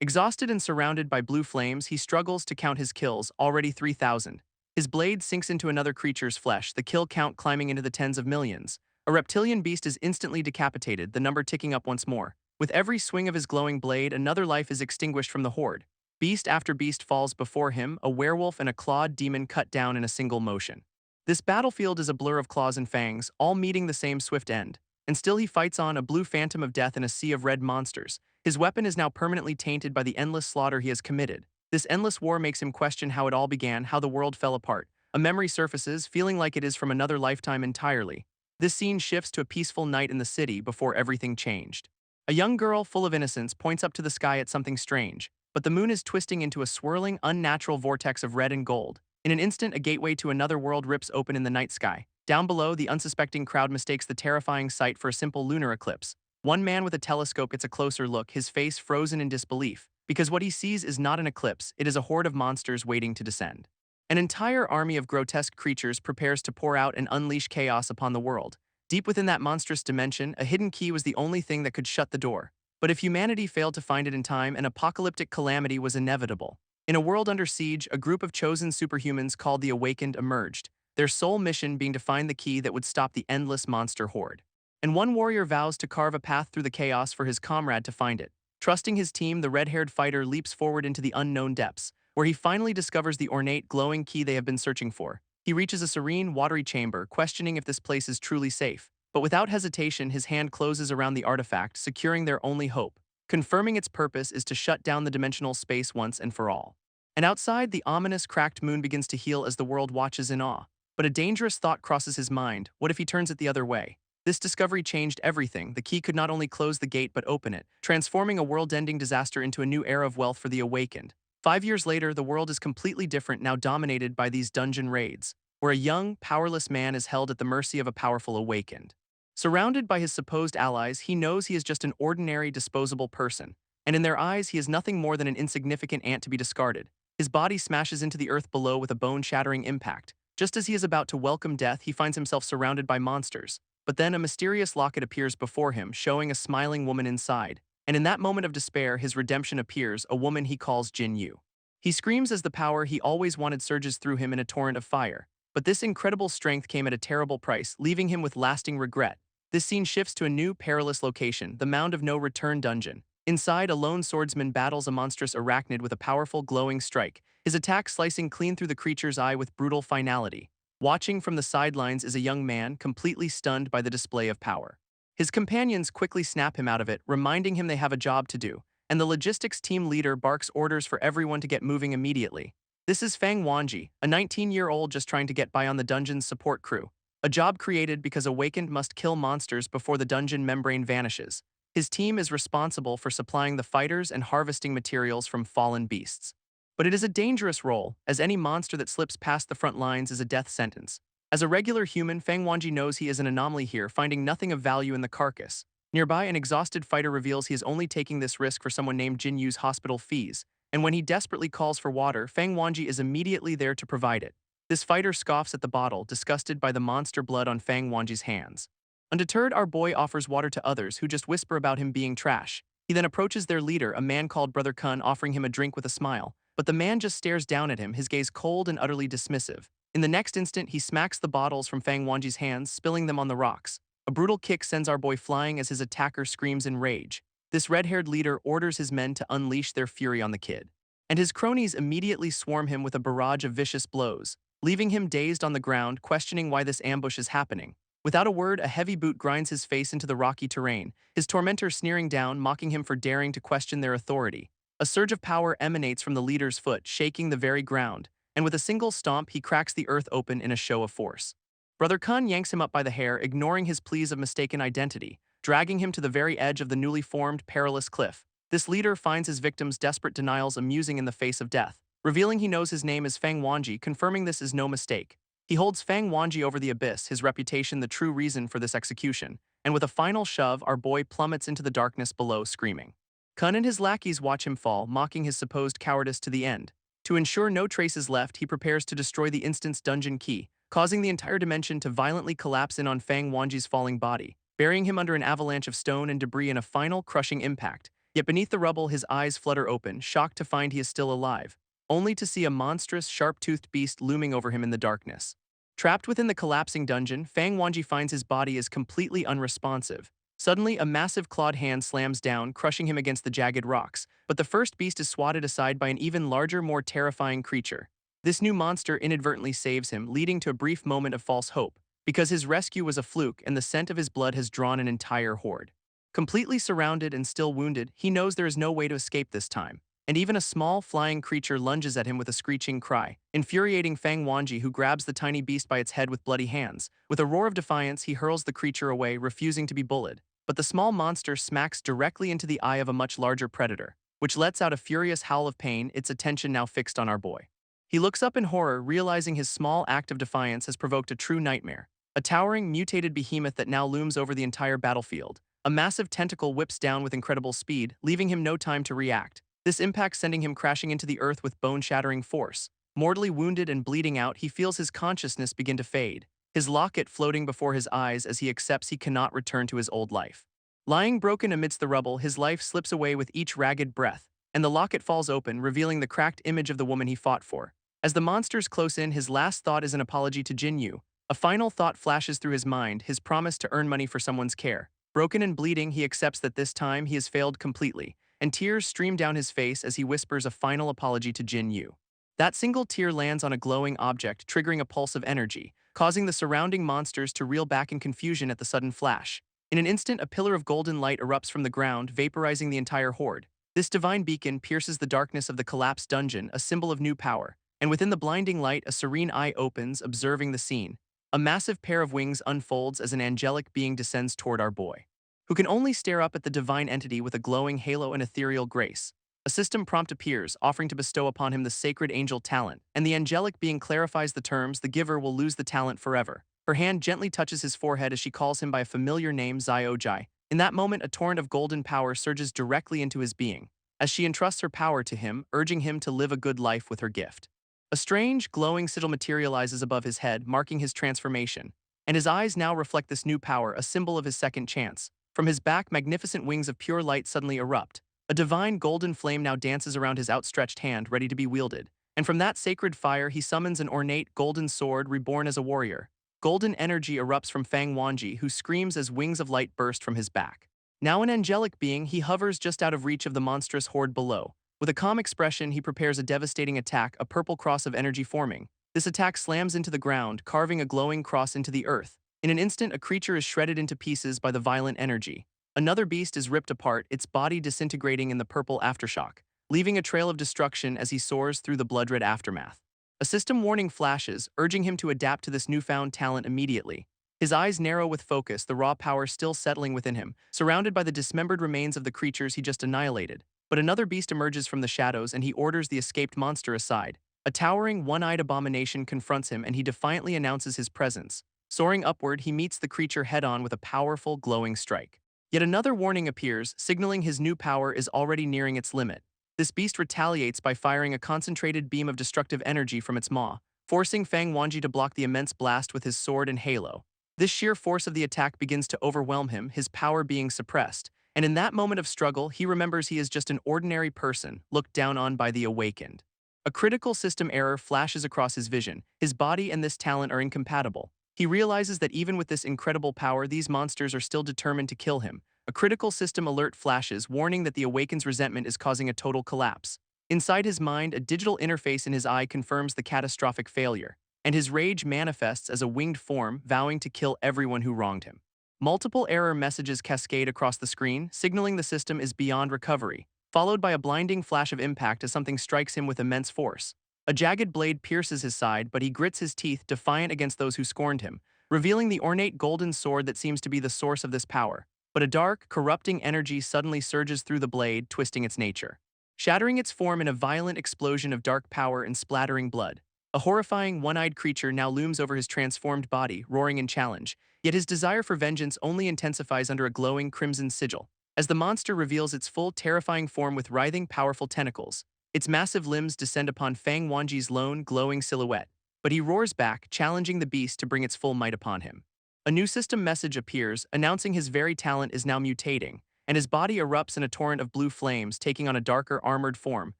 Exhausted and surrounded by blue flames, he struggles to count his kills, already 3,000. His blade sinks into another creature's flesh, the kill count climbing into the tens of millions. A reptilian beast is instantly decapitated, the number ticking up once more. With every swing of his glowing blade, another life is extinguished from the horde. Beast after beast falls before him, a werewolf and a clawed demon cut down in a single motion. This battlefield is a blur of claws and fangs, all meeting the same swift end. And still he fights on, a blue phantom of death in a sea of red monsters. His weapon is now permanently tainted by the endless slaughter he has committed. This endless war makes him question how it all began, how the world fell apart. A memory surfaces, feeling like it is from another lifetime entirely. This scene shifts to a peaceful night in the city before everything changed. A young girl, full of innocence, points up to the sky at something strange, but the moon is twisting into a swirling, unnatural vortex of red and gold. In an instant, a gateway to another world rips open in the night sky. Down below, the unsuspecting crowd mistakes the terrifying sight for a simple lunar eclipse. One man with a telescope gets a closer look, his face frozen in disbelief, because what he sees is not an eclipse, it is a horde of monsters waiting to descend. An entire army of grotesque creatures prepares to pour out and unleash chaos upon the world. Deep within that monstrous dimension, a hidden key was the only thing that could shut the door. But if humanity failed to find it in time, an apocalyptic calamity was inevitable. In a world under siege, a group of chosen superhumans called the Awakened emerged, their sole mission being to find the key that would stop the endless monster horde. And one warrior vows to carve a path through the chaos for his comrade to find it. Trusting his team, the red-haired fighter leaps forward into the unknown depths, where he finally discovers the ornate, glowing key they have been searching for. He reaches a serene, watery chamber, questioning if this place is truly safe. But without hesitation, his hand closes around the artifact, securing their only hope. Confirming its purpose is to shut down the dimensional space once and for all. And outside, the ominous, cracked moon begins to heal as the world watches in awe. But a dangerous thought crosses his mind. What if he turns it the other way? This discovery changed everything. The key could not only close the gate but open it, transforming a world-ending disaster into a new era of wealth for the Awakened. 5 years later, the world is completely different, now dominated by these dungeon raids, where a young, powerless man is held at the mercy of a powerful Awakened. Surrounded by his supposed allies, he knows he is just an ordinary, disposable person, and in their eyes he is nothing more than an insignificant ant to be discarded. His body smashes into the earth below with a bone-shattering impact. Just as he is about to welcome death, he finds himself surrounded by monsters. But then a mysterious locket appears before him, showing a smiling woman inside. And in that moment of despair, his redemption appears, a woman he calls Jin Yu. He screams as the power he always wanted surges through him in a torrent of fire. But this incredible strength came at a terrible price, leaving him with lasting regret. This scene shifts to a new, perilous location, the Mound of No Return dungeon. Inside, a lone swordsman battles a monstrous arachnid with a powerful, glowing strike, his attack slicing clean through the creature's eye with brutal finality. Watching from the sidelines is a young man, completely stunned by the display of power. His companions quickly snap him out of it, reminding him they have a job to do, and the logistics team leader barks orders for everyone to get moving immediately. This is Fang Wanji, a 19-year-old just trying to get by on the dungeon's support crew. A job created because Awakened must kill monsters before the dungeon membrane vanishes. His team is responsible for supplying the fighters and harvesting materials from fallen beasts. But it is a dangerous role, as any monster that slips past the front lines is a death sentence. As a regular human, Fang Wanji knows he is an anomaly here, finding nothing of value in the carcass. Nearby, an exhausted fighter reveals he is only taking this risk for someone named Jin Yu's hospital fees, and when he desperately calls for water, Fang Wanji is immediately there to provide it. This fighter scoffs at the bottle, disgusted by the monster blood on Fang Wanji's hands. Undeterred, our boy offers water to others who just whisper about him being trash. He then approaches their leader, a man called Brother Kun, offering him a drink with a smile. But the man just stares down at him, his gaze cold and utterly dismissive. In the next instant, he smacks the bottles from Fang Wanji's hands, spilling them on the rocks. A brutal kick sends our boy flying as his attacker screams in rage. This red-haired leader orders his men to unleash their fury on the kid. And his cronies immediately swarm him with a barrage of vicious blows, leaving him dazed on the ground, questioning why this ambush is happening. Without a word, a heavy boot grinds his face into the rocky terrain, his tormentor sneering down, mocking him for daring to question their authority. A surge of power emanates from the leader's foot, shaking the very ground, and with a single stomp, he cracks the earth open in a show of force. Brother Kun yanks him up by the hair, ignoring his pleas of mistaken identity, dragging him to the very edge of the newly formed, perilous cliff. This leader finds his victim's desperate denials amusing in the face of death, revealing he knows his name is Fang Wanji, confirming this is no mistake. He holds Fang Wanji over the abyss, his reputation the true reason for this execution, and with a final shove, our boy plummets into the darkness below, screaming. Kun and his lackeys watch him fall, mocking his supposed cowardice to the end. To ensure no trace is left, he prepares to destroy the instant's dungeon key, causing the entire dimension to violently collapse in on Fang Wanji's falling body, burying him under an avalanche of stone and debris in a final, crushing impact. Yet beneath the rubble, his eyes flutter open, shocked to find he is still alive, only to see a monstrous, sharp-toothed beast looming over him in the darkness. Trapped within the collapsing dungeon, Fang Wanji finds his body is completely unresponsive. Suddenly, a massive clawed hand slams down, crushing him against the jagged rocks, but the first beast is swatted aside by an even larger, more terrifying creature. This new monster inadvertently saves him, leading to a brief moment of false hope, because his rescue was a fluke and the scent of his blood has drawn an entire horde. Completely surrounded and still wounded, he knows there is no way to escape this time, and even a small, flying creature lunges at him with a screeching cry, infuriating Fang Wanji, who grabs the tiny beast by its head with bloody hands. With a roar of defiance, he hurls the creature away, refusing to be bullied. But the small monster smacks directly into the eye of a much larger predator, which lets out a furious howl of pain, its attention now fixed on our boy. He looks up in horror, realizing his small act of defiance has provoked a true nightmare. A towering, mutated behemoth that now looms over the entire battlefield. A massive tentacle whips down with incredible speed, leaving him no time to react. This impact sending him crashing into the earth with bone-shattering force. Mortally wounded and bleeding out, he feels his consciousness begin to fade, his locket floating before his eyes as he accepts he cannot return to his old life. Lying broken amidst the rubble, his life slips away with each ragged breath, and the locket falls open, revealing the cracked image of the woman he fought for. As the monsters close in, his last thought is an apology to Jinyu. A final thought flashes through his mind, his promise to earn money for someone's care. Broken and bleeding, he accepts that this time he has failed completely, and tears stream down his face as he whispers a final apology to Jinyu. That single tear lands on a glowing object, triggering a pulse of energy, causing the surrounding monsters to reel back in confusion at the sudden flash. In an instant, a pillar of golden light erupts from the ground, vaporizing the entire horde. This divine beacon pierces the darkness of the collapsed dungeon, a symbol of new power, and within the blinding light, a serene eye opens, observing the scene. A massive pair of wings unfolds as an angelic being descends toward our boy, who can only stare up at the divine entity with a glowing halo and ethereal grace. A system prompt appears, offering to bestow upon him the sacred angel talent, and the angelic being clarifies the terms: the giver will lose the talent forever. Her hand gently touches his forehead as she calls him by a familiar name, Zyojai. In that moment, a torrent of golden power surges directly into his being, as she entrusts her power to him, urging him to live a good life with her gift. A strange, glowing sigil materializes above his head, marking his transformation, and his eyes now reflect this new power, a symbol of his second chance. From his back, magnificent wings of pure light suddenly erupt. A divine golden flame now dances around his outstretched hand, ready to be wielded, and from that sacred fire he summons an ornate golden sword, reborn as a warrior. Golden energy erupts from Fang Wanji, who screams as wings of light burst from his back. Now an angelic being, he hovers just out of reach of the monstrous horde below. With a calm expression, he prepares a devastating attack, a purple cross of energy forming. This attack slams into the ground, carving a glowing cross into the earth. In an instant, a creature is shredded into pieces by the violent energy. Another beast is ripped apart, its body disintegrating in the purple aftershock, leaving a trail of destruction as he soars through the blood-red aftermath. A system warning flashes, urging him to adapt to this newfound talent immediately. His eyes narrow with focus, the raw power still settling within him, surrounded by the dismembered remains of the creatures he just annihilated. But another beast emerges from the shadows and he orders the escaped monster aside. A towering, one-eyed abomination confronts him and he defiantly announces his presence. Soaring upward, he meets the creature head-on with a powerful, glowing strike. Yet another warning appears, signaling his new power is already nearing its limit. This beast retaliates by firing a concentrated beam of destructive energy from its maw, forcing Fang Wanji to block the immense blast with his sword and halo. This sheer force of the attack begins to overwhelm him, his power being suppressed, and in that moment of struggle, he remembers he is just an ordinary person, looked down on by the awakened. A critical system error flashes across his vision. His body and this talent are incompatible. He realizes that even with this incredible power, these monsters are still determined to kill him. A critical system alert flashes, warning that the awakened's resentment is causing a total collapse. Inside his mind, a digital interface in his eye confirms the catastrophic failure, and his rage manifests as a winged form, vowing to kill everyone who wronged him. Multiple error messages cascade across the screen, signaling the system is beyond recovery, followed by a blinding flash of impact as something strikes him with immense force. A jagged blade pierces his side, but he grits his teeth, defiant against those who scorned him, revealing the ornate golden sword that seems to be the source of this power. But a dark, corrupting energy suddenly surges through the blade, twisting its nature, shattering its form in a violent explosion of dark power and splattering blood. A horrifying, one-eyed creature now looms over his transformed body, roaring in challenge, yet his desire for vengeance only intensifies under a glowing crimson sigil. As the monster reveals its full, terrifying form with writhing, powerful tentacles, its massive limbs descend upon Fang Wanji's lone, glowing silhouette, but he roars back, challenging the beast to bring its full might upon him. A new system message appears, announcing his very talent is now mutating, and his body erupts in a torrent of blue flames, taking on a darker, armored form.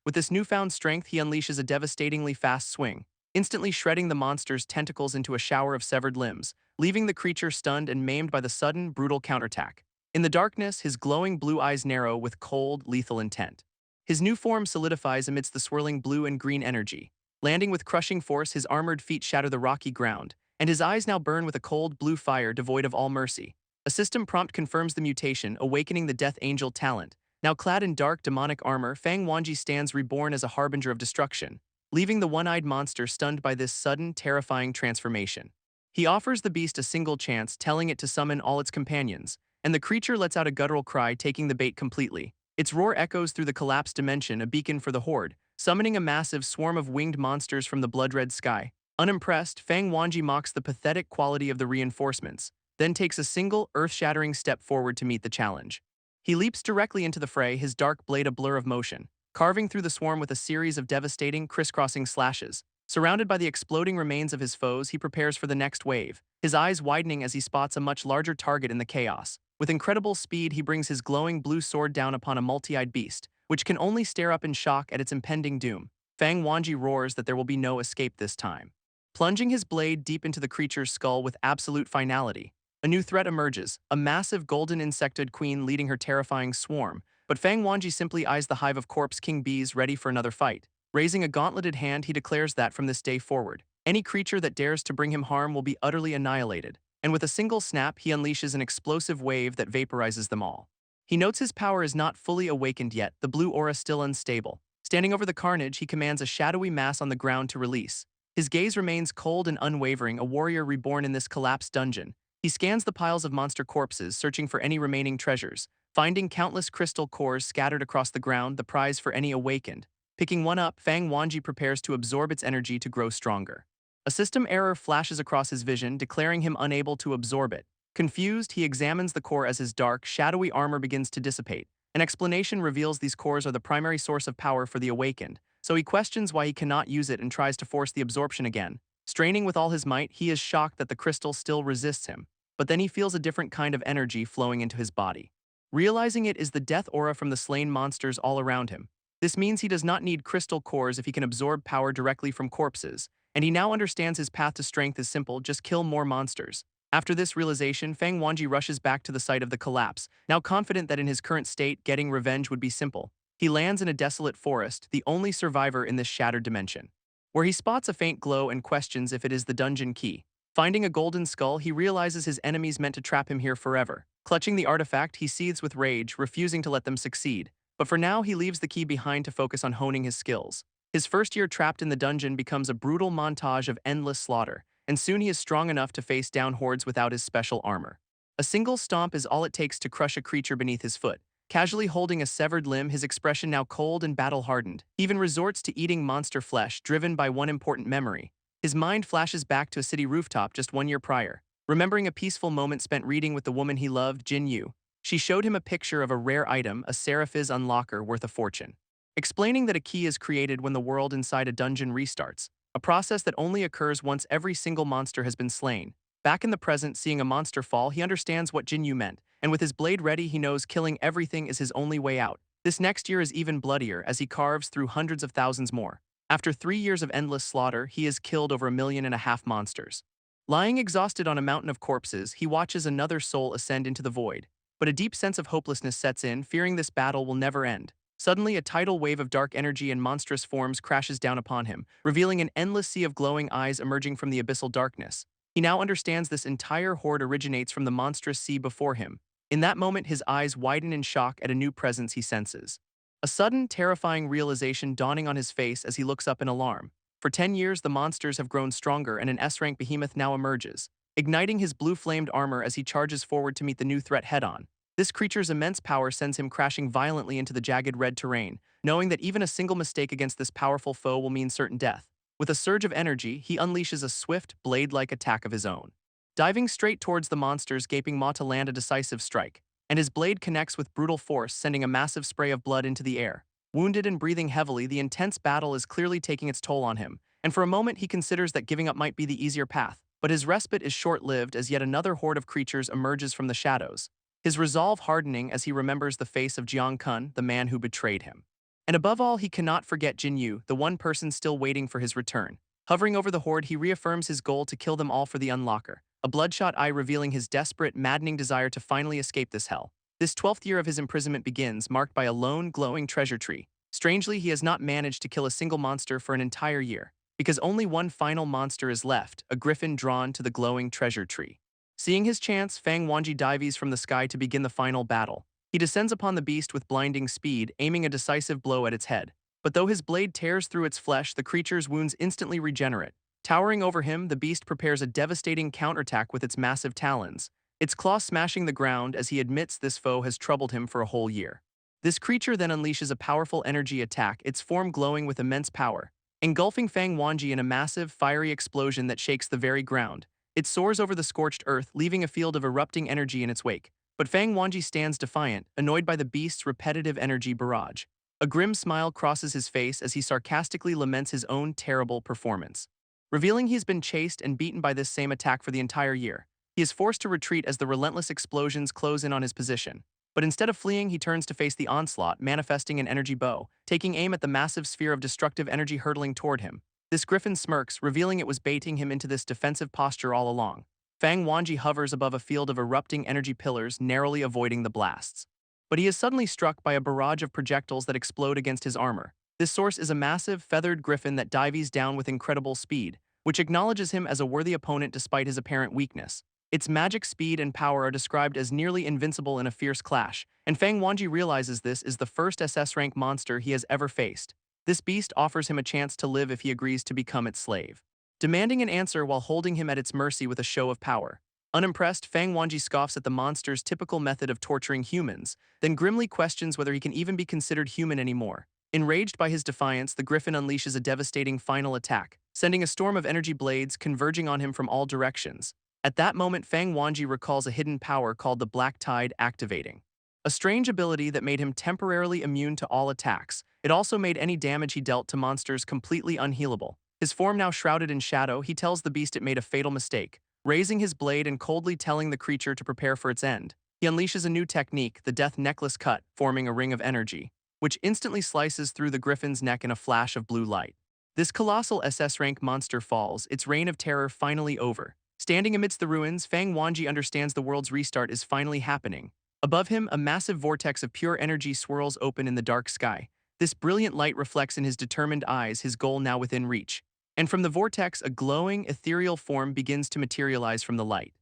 With this newfound strength, he unleashes a devastatingly fast swing, instantly shredding the monster's tentacles into a shower of severed limbs, leaving the creature stunned and maimed by the sudden, brutal counterattack. In the darkness, his glowing blue eyes narrow with cold, lethal intent. His new form solidifies amidst the swirling blue and green energy. Landing with crushing force, his armored feet shatter the rocky ground, and his eyes now burn with a cold blue fire devoid of all mercy. A system prompt confirms the mutation, awakening the Death Angel talent. Now clad in dark demonic armor, Fang Wanji stands reborn as a harbinger of destruction, leaving the one-eyed monster stunned by this sudden, terrifying transformation. He offers the beast a single chance, telling it to summon all its companions, and the creature lets out a guttural cry, taking the bait completely. Its roar echoes through the collapsed dimension, a beacon for the horde, summoning a massive swarm of winged monsters from the blood-red sky. Unimpressed, Fang Wanji mocks the pathetic quality of the reinforcements, then takes a single, earth-shattering step forward to meet the challenge. He leaps directly into the fray, his dark blade a blur of motion, carving through the swarm with a series of devastating, crisscrossing slashes. Surrounded by the exploding remains of his foes, he prepares for the next wave, his eyes widening as he spots a much larger target in the chaos. With incredible speed, he brings his glowing blue sword down upon a multi-eyed beast, which can only stare up in shock at its impending doom. Fang Wanji roars that there will be no escape this time. Plunging his blade deep into the creature's skull with absolute finality, a new threat emerges, a massive golden insectoid queen leading her terrifying swarm, but Fang Wanji simply eyes the hive of corpse king bees ready for another fight. Raising a gauntleted hand, he declares that from this day forward, any creature that dares to bring him harm will be utterly annihilated, and with a single snap, he unleashes an explosive wave that vaporizes them all. He notes his power is not fully awakened yet, the blue aura still unstable. Standing over the carnage, he commands a shadowy mass on the ground to release. His gaze remains cold and unwavering, a warrior reborn in this collapsed dungeon. He scans the piles of monster corpses, searching for any remaining treasures. Finding countless crystal cores scattered across the ground, the prize for any awakened. Picking one up, Fang Wanji prepares to absorb its energy to grow stronger. A system error flashes across his vision, declaring him unable to absorb it. Confused, he examines the core as his dark, shadowy armor begins to dissipate. An explanation reveals these cores are the primary source of power for the awakened, so he questions why he cannot use it and tries to force the absorption again. Straining with all his might, he is shocked that the crystal still resists him, but then he feels a different kind of energy flowing into his body. Realizing it is the death aura from the slain monsters all around him. This means he does not need crystal cores if he can absorb power directly from corpses, and he now understands his path to strength is simple: just kill more monsters. After this realization, Fang Wanji rushes back to the site of the collapse, now confident that in his current state, getting revenge would be simple. He lands in a desolate forest, the only survivor in this shattered dimension, where he spots a faint glow and questions if it is the dungeon key. Finding a golden skull, he realizes his enemies meant to trap him here forever. Clutching the artifact, he seethes with rage, refusing to let them succeed. But for now, he leaves the key behind to focus on honing his skills. His first year trapped in the dungeon becomes a brutal montage of endless slaughter, and soon he is strong enough to face down hordes without his special armor. A single stomp is all it takes to crush a creature beneath his foot. Casually holding a severed limb, his expression now cold and battle-hardened, he even resorts to eating monster flesh, driven by one important memory. His mind flashes back to a city rooftop just 1 year prior. Remembering a peaceful moment spent reading with the woman he loved, Jin Yu, she showed him a picture of a rare item, a Seraphiz unlocker worth a fortune. Explaining that a key is created when the world inside a dungeon restarts, a process that only occurs once every single monster has been slain. Back in the present, seeing a monster fall, he understands what Jin Yu meant, and with his blade ready, he knows killing everything is his only way out. This next year is even bloodier as he carves through hundreds of thousands more. After 3 years of endless slaughter, he has killed over 1.5 million monsters. Lying exhausted on a mountain of corpses, he watches another soul ascend into the void. But a deep sense of hopelessness sets in, fearing this battle will never end. Suddenly, a tidal wave of dark energy and monstrous forms crashes down upon him, revealing an endless sea of glowing eyes emerging from the abyssal darkness. He now understands this entire horde originates from the monstrous sea before him. In that moment, his eyes widen in shock at a new presence he senses. A sudden, terrifying realization dawning on his face as he looks up in alarm. For 10 years, the monsters have grown stronger, and an S-rank behemoth now emerges, igniting his blue-flamed armor as he charges forward to meet the new threat head-on. This creature's immense power sends him crashing violently into the jagged red terrain, knowing that even a single mistake against this powerful foe will mean certain death. With a surge of energy, he unleashes a swift, blade-like attack of his own. Diving straight towards the monster's gaping maw to land a decisive strike, and his blade connects with brutal force, sending a massive spray of blood into the air. Wounded and breathing heavily, the intense battle is clearly taking its toll on him, and for a moment he considers that giving up might be the easier path. But his respite is short-lived as yet another horde of creatures emerges from the shadows. his resolve hardening as he remembers the face of Jang Kun, the man who betrayed him. And above all, he cannot forget Jin Yu, the one person still waiting for his return. Hovering over the horde, he reaffirms his goal to kill them all for the unlocker, a bloodshot eye revealing his desperate, maddening desire to finally escape this hell. This 12th year of his imprisonment begins, marked by a lone, glowing treasure tree. Strangely, he has not managed to kill a single monster for an entire year, because only one final monster is left, a griffin drawn to the glowing treasure tree. Seeing his chance, Fang Wanji dives from the sky to begin the final battle. He descends upon the beast with blinding speed, aiming a decisive blow at its head. But though his blade tears through its flesh, the creature's wounds instantly regenerate. Towering over him, the beast prepares a devastating counterattack with its massive talons, its claws smashing the ground as he admits this foe has troubled him for a whole year. This creature then unleashes a powerful energy attack, its form glowing with immense power, engulfing Fang Wanji in a massive, fiery explosion that shakes the very ground. It soars over the scorched earth, leaving a field of erupting energy in its wake. But Fang Wanji stands defiant, annoyed by the beast's repetitive energy barrage. A grim smile crosses his face as he sarcastically laments his own terrible performance. Revealing he's been chased and beaten by this same attack for the entire year, he is forced to retreat as the relentless explosions close in on his position. But instead of fleeing, he turns to face the onslaught, manifesting an energy bow, taking aim at the massive sphere of destructive energy hurtling toward him. This griffin smirks, revealing it was baiting him into this defensive posture all along. Fang Wanji hovers above a field of erupting energy pillars, narrowly avoiding the blasts. But he is suddenly struck by a barrage of projectiles that explode against his armor. This source is a massive, feathered griffin that dives down with incredible speed, which acknowledges him as a worthy opponent despite his apparent weakness. Its magic speed and power are described as nearly invincible in a fierce clash, and Fang Wanji realizes this is the first SS-rank monster he has ever faced. This beast offers him a chance to live if he agrees to become its slave, demanding an answer while holding him at its mercy with a show of power. Unimpressed, Fang Wanji scoffs at the monster's typical method of torturing humans, then grimly questions whether he can even be considered human anymore. Enraged by his defiance, the griffin unleashes a devastating final attack, sending a storm of energy blades converging on him from all directions. At that moment, Fang Wanji recalls a hidden power called the Black Tide activating, a strange ability that made him temporarily immune to all attacks. It also made any damage he dealt to monsters completely unhealable. His form now shrouded in shadow, he tells the beast it made a fatal mistake, raising his blade and coldly telling the creature to prepare for its end. He unleashes a new technique, the Death Necklace Cut, forming a ring of energy, which instantly slices through the griffin's neck in a flash of blue light. This colossal SS-rank monster falls, its reign of terror finally over. Standing amidst the ruins, Fang Wanji understands the world's restart is finally happening. Above him, a massive vortex of pure energy swirls open in the dark sky. This brilliant light reflects in his determined eyes, his goal now within reach. And from the vortex, a glowing, ethereal form begins to materialize from the light.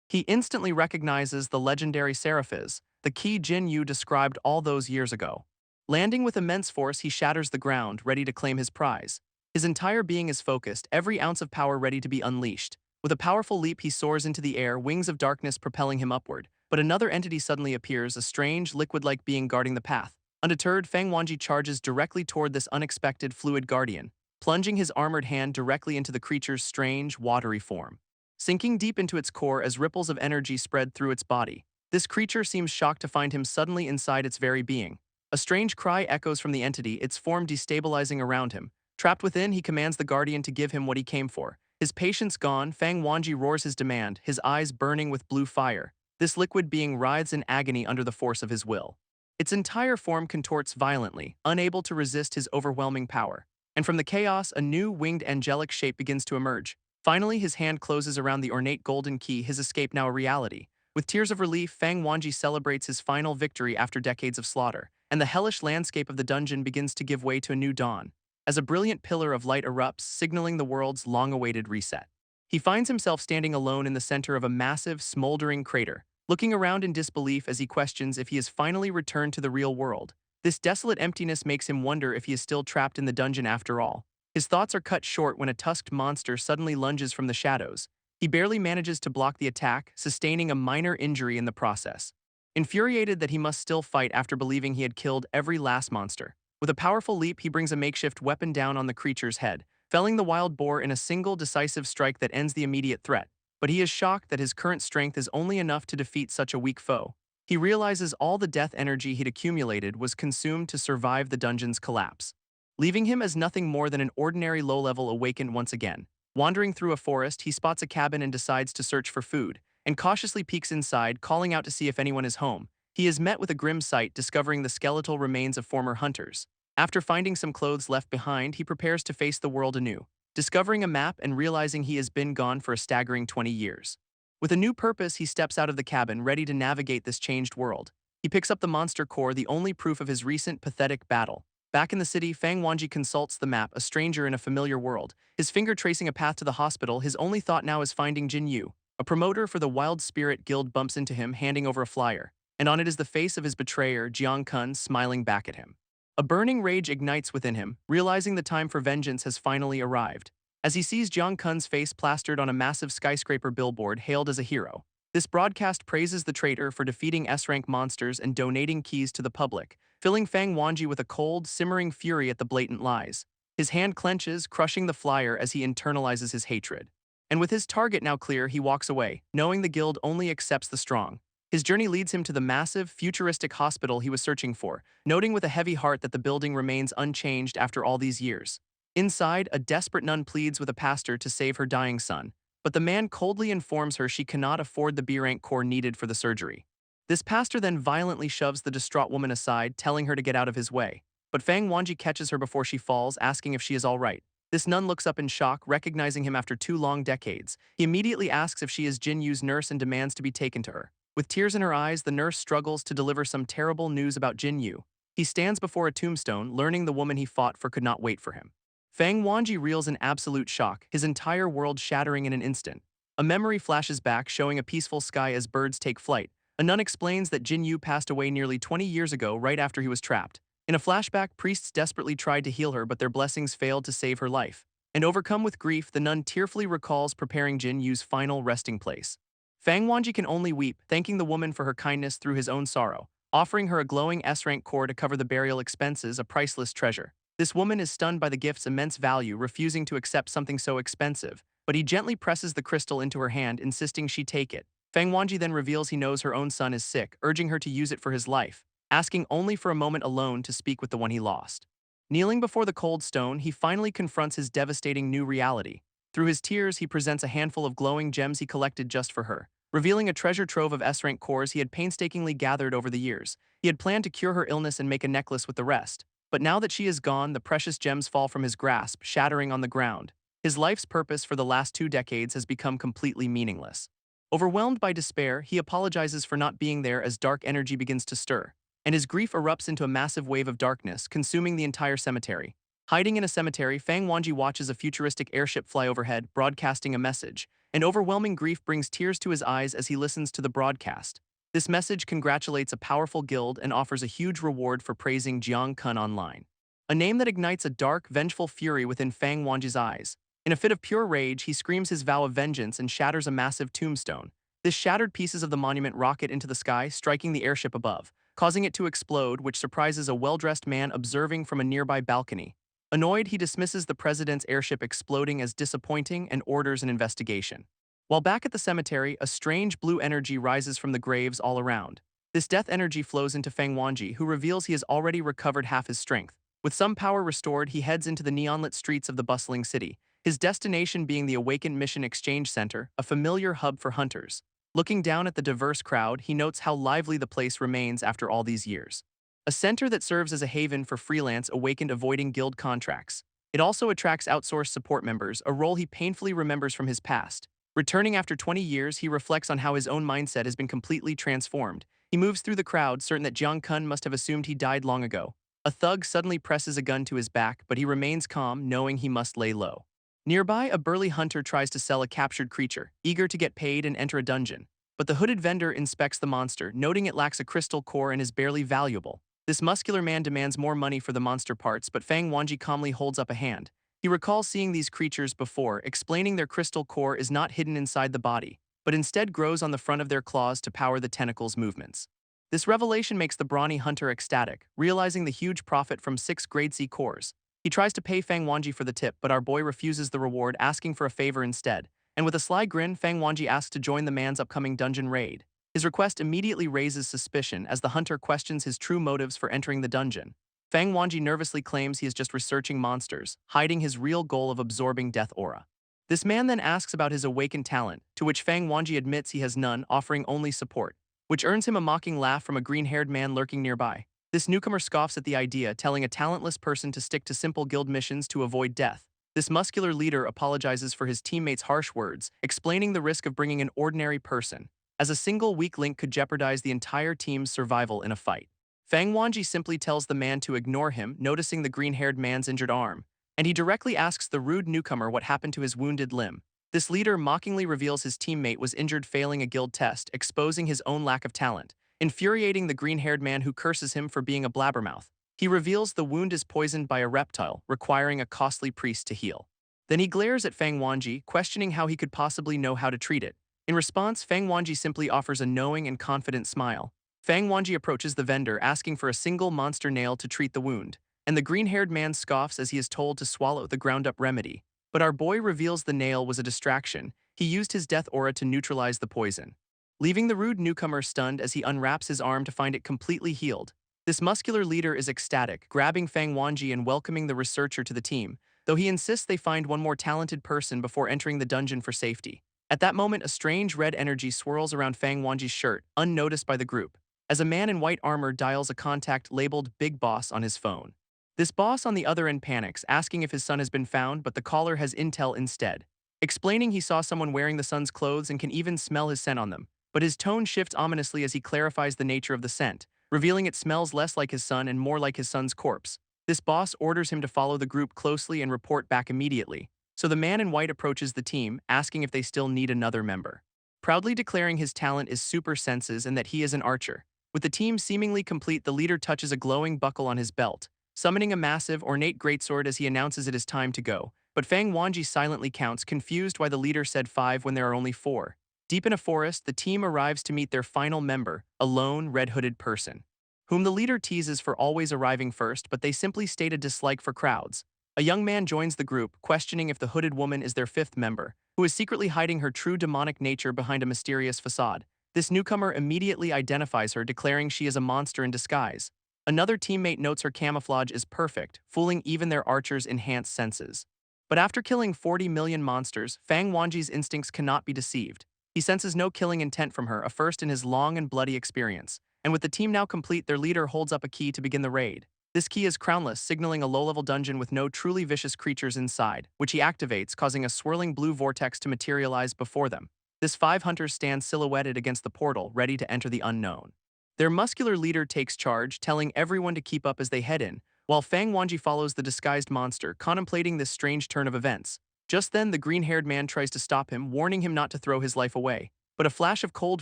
He instantly recognizes the legendary Seraphiz, the key Jin Yu described all those years ago. Landing with immense force, he shatters the ground, ready to claim his prize. His entire being is focused, every ounce of power ready to be unleashed. With a powerful leap, he soars into the air, wings of darkness propelling him upward. But another entity suddenly appears, a strange, liquid-like being guarding the path. Undeterred, Fang Wanji charges directly toward this unexpected fluid guardian, plunging his armored hand directly into the creature's strange, watery form. Sinking deep into its core as ripples of energy spread through its body, this creature seems shocked to find him suddenly inside its very being. A strange cry echoes from the entity, its form destabilizing around him. Trapped within, he commands the guardian to give him what he came for. His patience gone, Fang Wanji roars his demand, his eyes burning with blue fire. This liquid being writhes in agony under the force of his will. Its entire form contorts violently, unable to resist his overwhelming power. And from the chaos, a new, winged angelic shape begins to emerge. Finally, his hand closes around the ornate golden key, his escape now a reality. With tears of relief, Fang Wanji celebrates his final victory after decades of slaughter, and the hellish landscape of the dungeon begins to give way to a new dawn, as a brilliant pillar of light erupts, signaling the world's long-awaited reset. He finds himself standing alone in the center of a massive, smoldering crater, looking around in disbelief as he questions if he has finally returned to the real world. This desolate emptiness makes him wonder if he is still trapped in the dungeon after all. His thoughts are cut short when a tusked monster suddenly lunges from the shadows. He barely manages to block the attack, sustaining a minor injury in the process. Infuriated that he must still fight after believing he had killed every last monster, with a powerful leap, he brings a makeshift weapon down on the creature's head, felling the wild boar in a single decisive strike that ends the immediate threat. But he is shocked that his current strength is only enough to defeat such a weak foe. He realizes all the death energy he'd accumulated was consumed to survive the dungeon's collapse, leaving him as nothing more than an ordinary low-level awakened once again. Wandering through a forest, he spots a cabin and decides to search for food. and cautiously peeks inside, calling out to see if anyone is home. He is met with a grim sight, discovering the skeletal remains of former hunters. After finding some clothes left behind, he prepares to face the world anew, discovering a map and realizing he has been gone for a staggering 20 years. With a new purpose, he steps out of the cabin, ready to navigate this changed world. He picks up the monster core, the only proof of his recent pathetic battle. Back in the city, Fang Wanji consults the map, a stranger in a familiar world. His finger tracing a path to the hospital, his only thought now is finding Jin Yu. A promoter for the Wild Spirit Guild bumps into him, handing over a flyer, and on it is the face of his betrayer, Jang Kun, smiling back at him. A burning rage ignites within him, realizing the time for vengeance has finally arrived. As he sees Jang Kun's face plastered on a massive skyscraper billboard, hailed as a hero. This broadcast praises the traitor for defeating S-rank monsters and donating keys to the public, filling Fang Wanji with a cold, simmering fury at the blatant lies. His hand clenches, crushing the flyer as he internalizes his hatred. And with his target now clear, he walks away, knowing the guild only accepts the strong. His journey leads him to the massive, futuristic hospital he was searching for, noting with a heavy heart that the building remains unchanged after all these years. Inside, a desperate nun pleads with a pastor to save her dying son, but the man coldly informs her she cannot afford the B-rank core needed for the surgery. This pastor then violently shoves the distraught woman aside, telling her to get out of his way. But Fang Wanji catches her before she falls, asking if she is all right. This nun looks up in shock, recognizing him after 2 long decades. He immediately asks if she is Jin Yu's nurse and demands to be taken to her. With tears in her eyes, the nurse struggles to deliver some terrible news about Jin Yu. He stands before a tombstone, learning the woman he fought for could not wait for him. Fang Wanji reels in absolute shock, his entire world shattering in an instant. A memory flashes back, showing a peaceful sky as birds take flight. A nun explains that Jin Yu passed away nearly 20 years ago, right after he was trapped. In a flashback, priests desperately tried to heal her, but their blessings failed to save her life. And overcome with grief, the nun tearfully recalls preparing Jin Yu's final resting place. Fang Wanji can only weep, thanking the woman for her kindness through his own sorrow, offering her a glowing S-rank core to cover the burial expenses, a priceless treasure. This woman is stunned by the gift's immense value, refusing to accept something so expensive, but he gently presses the crystal into her hand, insisting she take it. Fang Wanji then reveals he knows her own son is sick, urging her to use it for his life, asking only for a moment alone to speak with the one he lost. Kneeling before the cold stone, he finally confronts his devastating new reality. Through his tears, he presents a handful of glowing gems he collected just for her, revealing a treasure trove of S-rank cores he had painstakingly gathered over the years. He had planned to cure her illness and make a necklace with the rest. But now that she is gone, the precious gems fall from his grasp, shattering on the ground. His life's purpose for the last 2 decades has become completely meaningless. Overwhelmed by despair, he apologizes for not being there as dark energy begins to stir, and his grief erupts into a massive wave of darkness, consuming the entire cemetery. Hiding in a cemetery, Fang Wanji watches a futuristic airship fly overhead, broadcasting a message, and overwhelming grief brings tears to his eyes as he listens to the broadcast. This message congratulates a powerful guild and offers a huge reward for praising Jang Kun online. A name that ignites a dark, vengeful fury within Fang Wanji's eyes. In a fit of pure rage, he screams his vow of vengeance and shatters a massive tombstone. This shattered pieces of the monument rocket into the sky, striking the airship above, causing it to explode, which surprises a well-dressed man observing from a nearby balcony. Annoyed, he dismisses the president's airship exploding as disappointing and orders an investigation. While back at the cemetery, a strange blue energy rises from the graves all around. This death energy flows into Fang Wanji, who reveals he has already recovered half his strength. With some power restored, he heads into the neon-lit streets of the bustling city, his destination being the Awakened Mission Exchange Center, a familiar hub for hunters. Looking down at the diverse crowd, he notes how lively the place remains after all these years. A center that serves as a haven for freelance awakened avoiding guild contracts. It also attracts outsourced support members, a role he painfully remembers from his past. Returning after 20 years, he reflects on how his own mindset has been completely transformed. He moves through the crowd, certain that Jang Kun must have assumed he died long ago. A thug suddenly presses a gun to his back, but he remains calm, knowing he must lay low. Nearby, a burly hunter tries to sell a captured creature, eager to get paid and enter a dungeon. But the hooded vendor inspects the monster, noting it lacks a crystal core and is barely valuable. This muscular man demands more money for the monster parts, but Fang Wanji calmly holds up a hand. He recalls seeing these creatures before, explaining their crystal core is not hidden inside the body, but instead grows on the front of their claws to power the tentacles' movements. This revelation makes the brawny hunter ecstatic, realizing the huge profit from 6 grade C cores. He tries to pay Fang Wanji for the tip, but our boy refuses the reward, asking for a favor instead. And with a sly grin, Fang Wanji asks to join the man's upcoming dungeon raid. His request immediately raises suspicion as the hunter questions his true motives for entering the dungeon. Fang Wanji nervously claims he is just researching monsters, hiding his real goal of absorbing death aura. This man then asks about his awakened talent, to which Fang Wanji admits he has none, offering only support, which earns him a mocking laugh from a green-haired man lurking nearby. This newcomer scoffs at the idea, telling a talentless person to stick to simple guild missions to avoid death. This muscular leader apologizes for his teammates' harsh words, explaining the risk of bringing an ordinary person, as a single weak link could jeopardize the entire team's survival in a fight. Fang Wanji simply tells the man to ignore him, noticing the green-haired man's injured arm, and he directly asks the rude newcomer what happened to his wounded limb. This leader mockingly reveals his teammate was injured failing a guild test, exposing his own lack of talent, infuriating the green-haired man who curses him for being a blabbermouth. He reveals the wound is poisoned by a reptile, requiring a costly priest to heal. Then he glares at Fang Wanji, questioning how he could possibly know how to treat it. In response, Fang Wanji simply offers a knowing and confident smile. Fang Wanji approaches the vendor, asking for a single monster nail to treat the wound, and the green-haired man scoffs as he is told to swallow the ground-up remedy. But our boy reveals the nail was a distraction. He used his death aura to neutralize the poison, leaving the rude newcomer stunned as he unwraps his arm to find it completely healed. This muscular leader is ecstatic, grabbing Fang Wanji and welcoming the researcher to the team, though he insists they find one more talented person before entering the dungeon for safety. At that moment, a strange red energy swirls around Fang Wanji's shirt, unnoticed by the group, as a man in white armor dials a contact labeled Big Boss on his phone. This boss on the other end panics, asking if his son has been found, but the caller has intel instead, explaining he saw someone wearing the son's clothes and can even smell his scent on them. But his tone shifts ominously as he clarifies the nature of the scent, revealing it smells less like his son and more like his son's corpse. This boss orders him to follow the group closely and report back immediately, so the man in white approaches the team, asking if they still need another member, proudly declaring his talent is super senses and that he is an archer. With the team seemingly complete, the leader touches a glowing buckle on his belt, summoning a massive, ornate greatsword as he announces it is time to go. But Fang Wanji silently counts, confused why the leader said 5 when there are only 4. Deep in a forest, the team arrives to meet their final member, a lone, red-hooded person, whom the leader teases for always arriving first, but they simply state a dislike for crowds. A young man joins the group, questioning if the hooded woman is their 5th member, who is secretly hiding her true demonic nature behind a mysterious facade. This newcomer immediately identifies her, declaring she is a monster in disguise. Another teammate notes her camouflage is perfect, fooling even their archer's enhanced senses. But after killing 40 million monsters, Fang Wanji's instincts cannot be deceived. He senses no killing intent from her, a first in his long and bloody experience. And with the team now complete, their leader holds up a key to begin the raid. This key is crownless, signaling a low-level dungeon with no truly vicious creatures inside, which he activates, causing a swirling blue vortex to materialize before them. This 5 hunters stand silhouetted against the portal, ready to enter the unknown. Their muscular leader takes charge, telling everyone to keep up as they head in, while Fang Wanji follows the disguised monster, contemplating this strange turn of events. Just then, the green-haired man tries to stop him, warning him not to throw his life away. But a flash of cold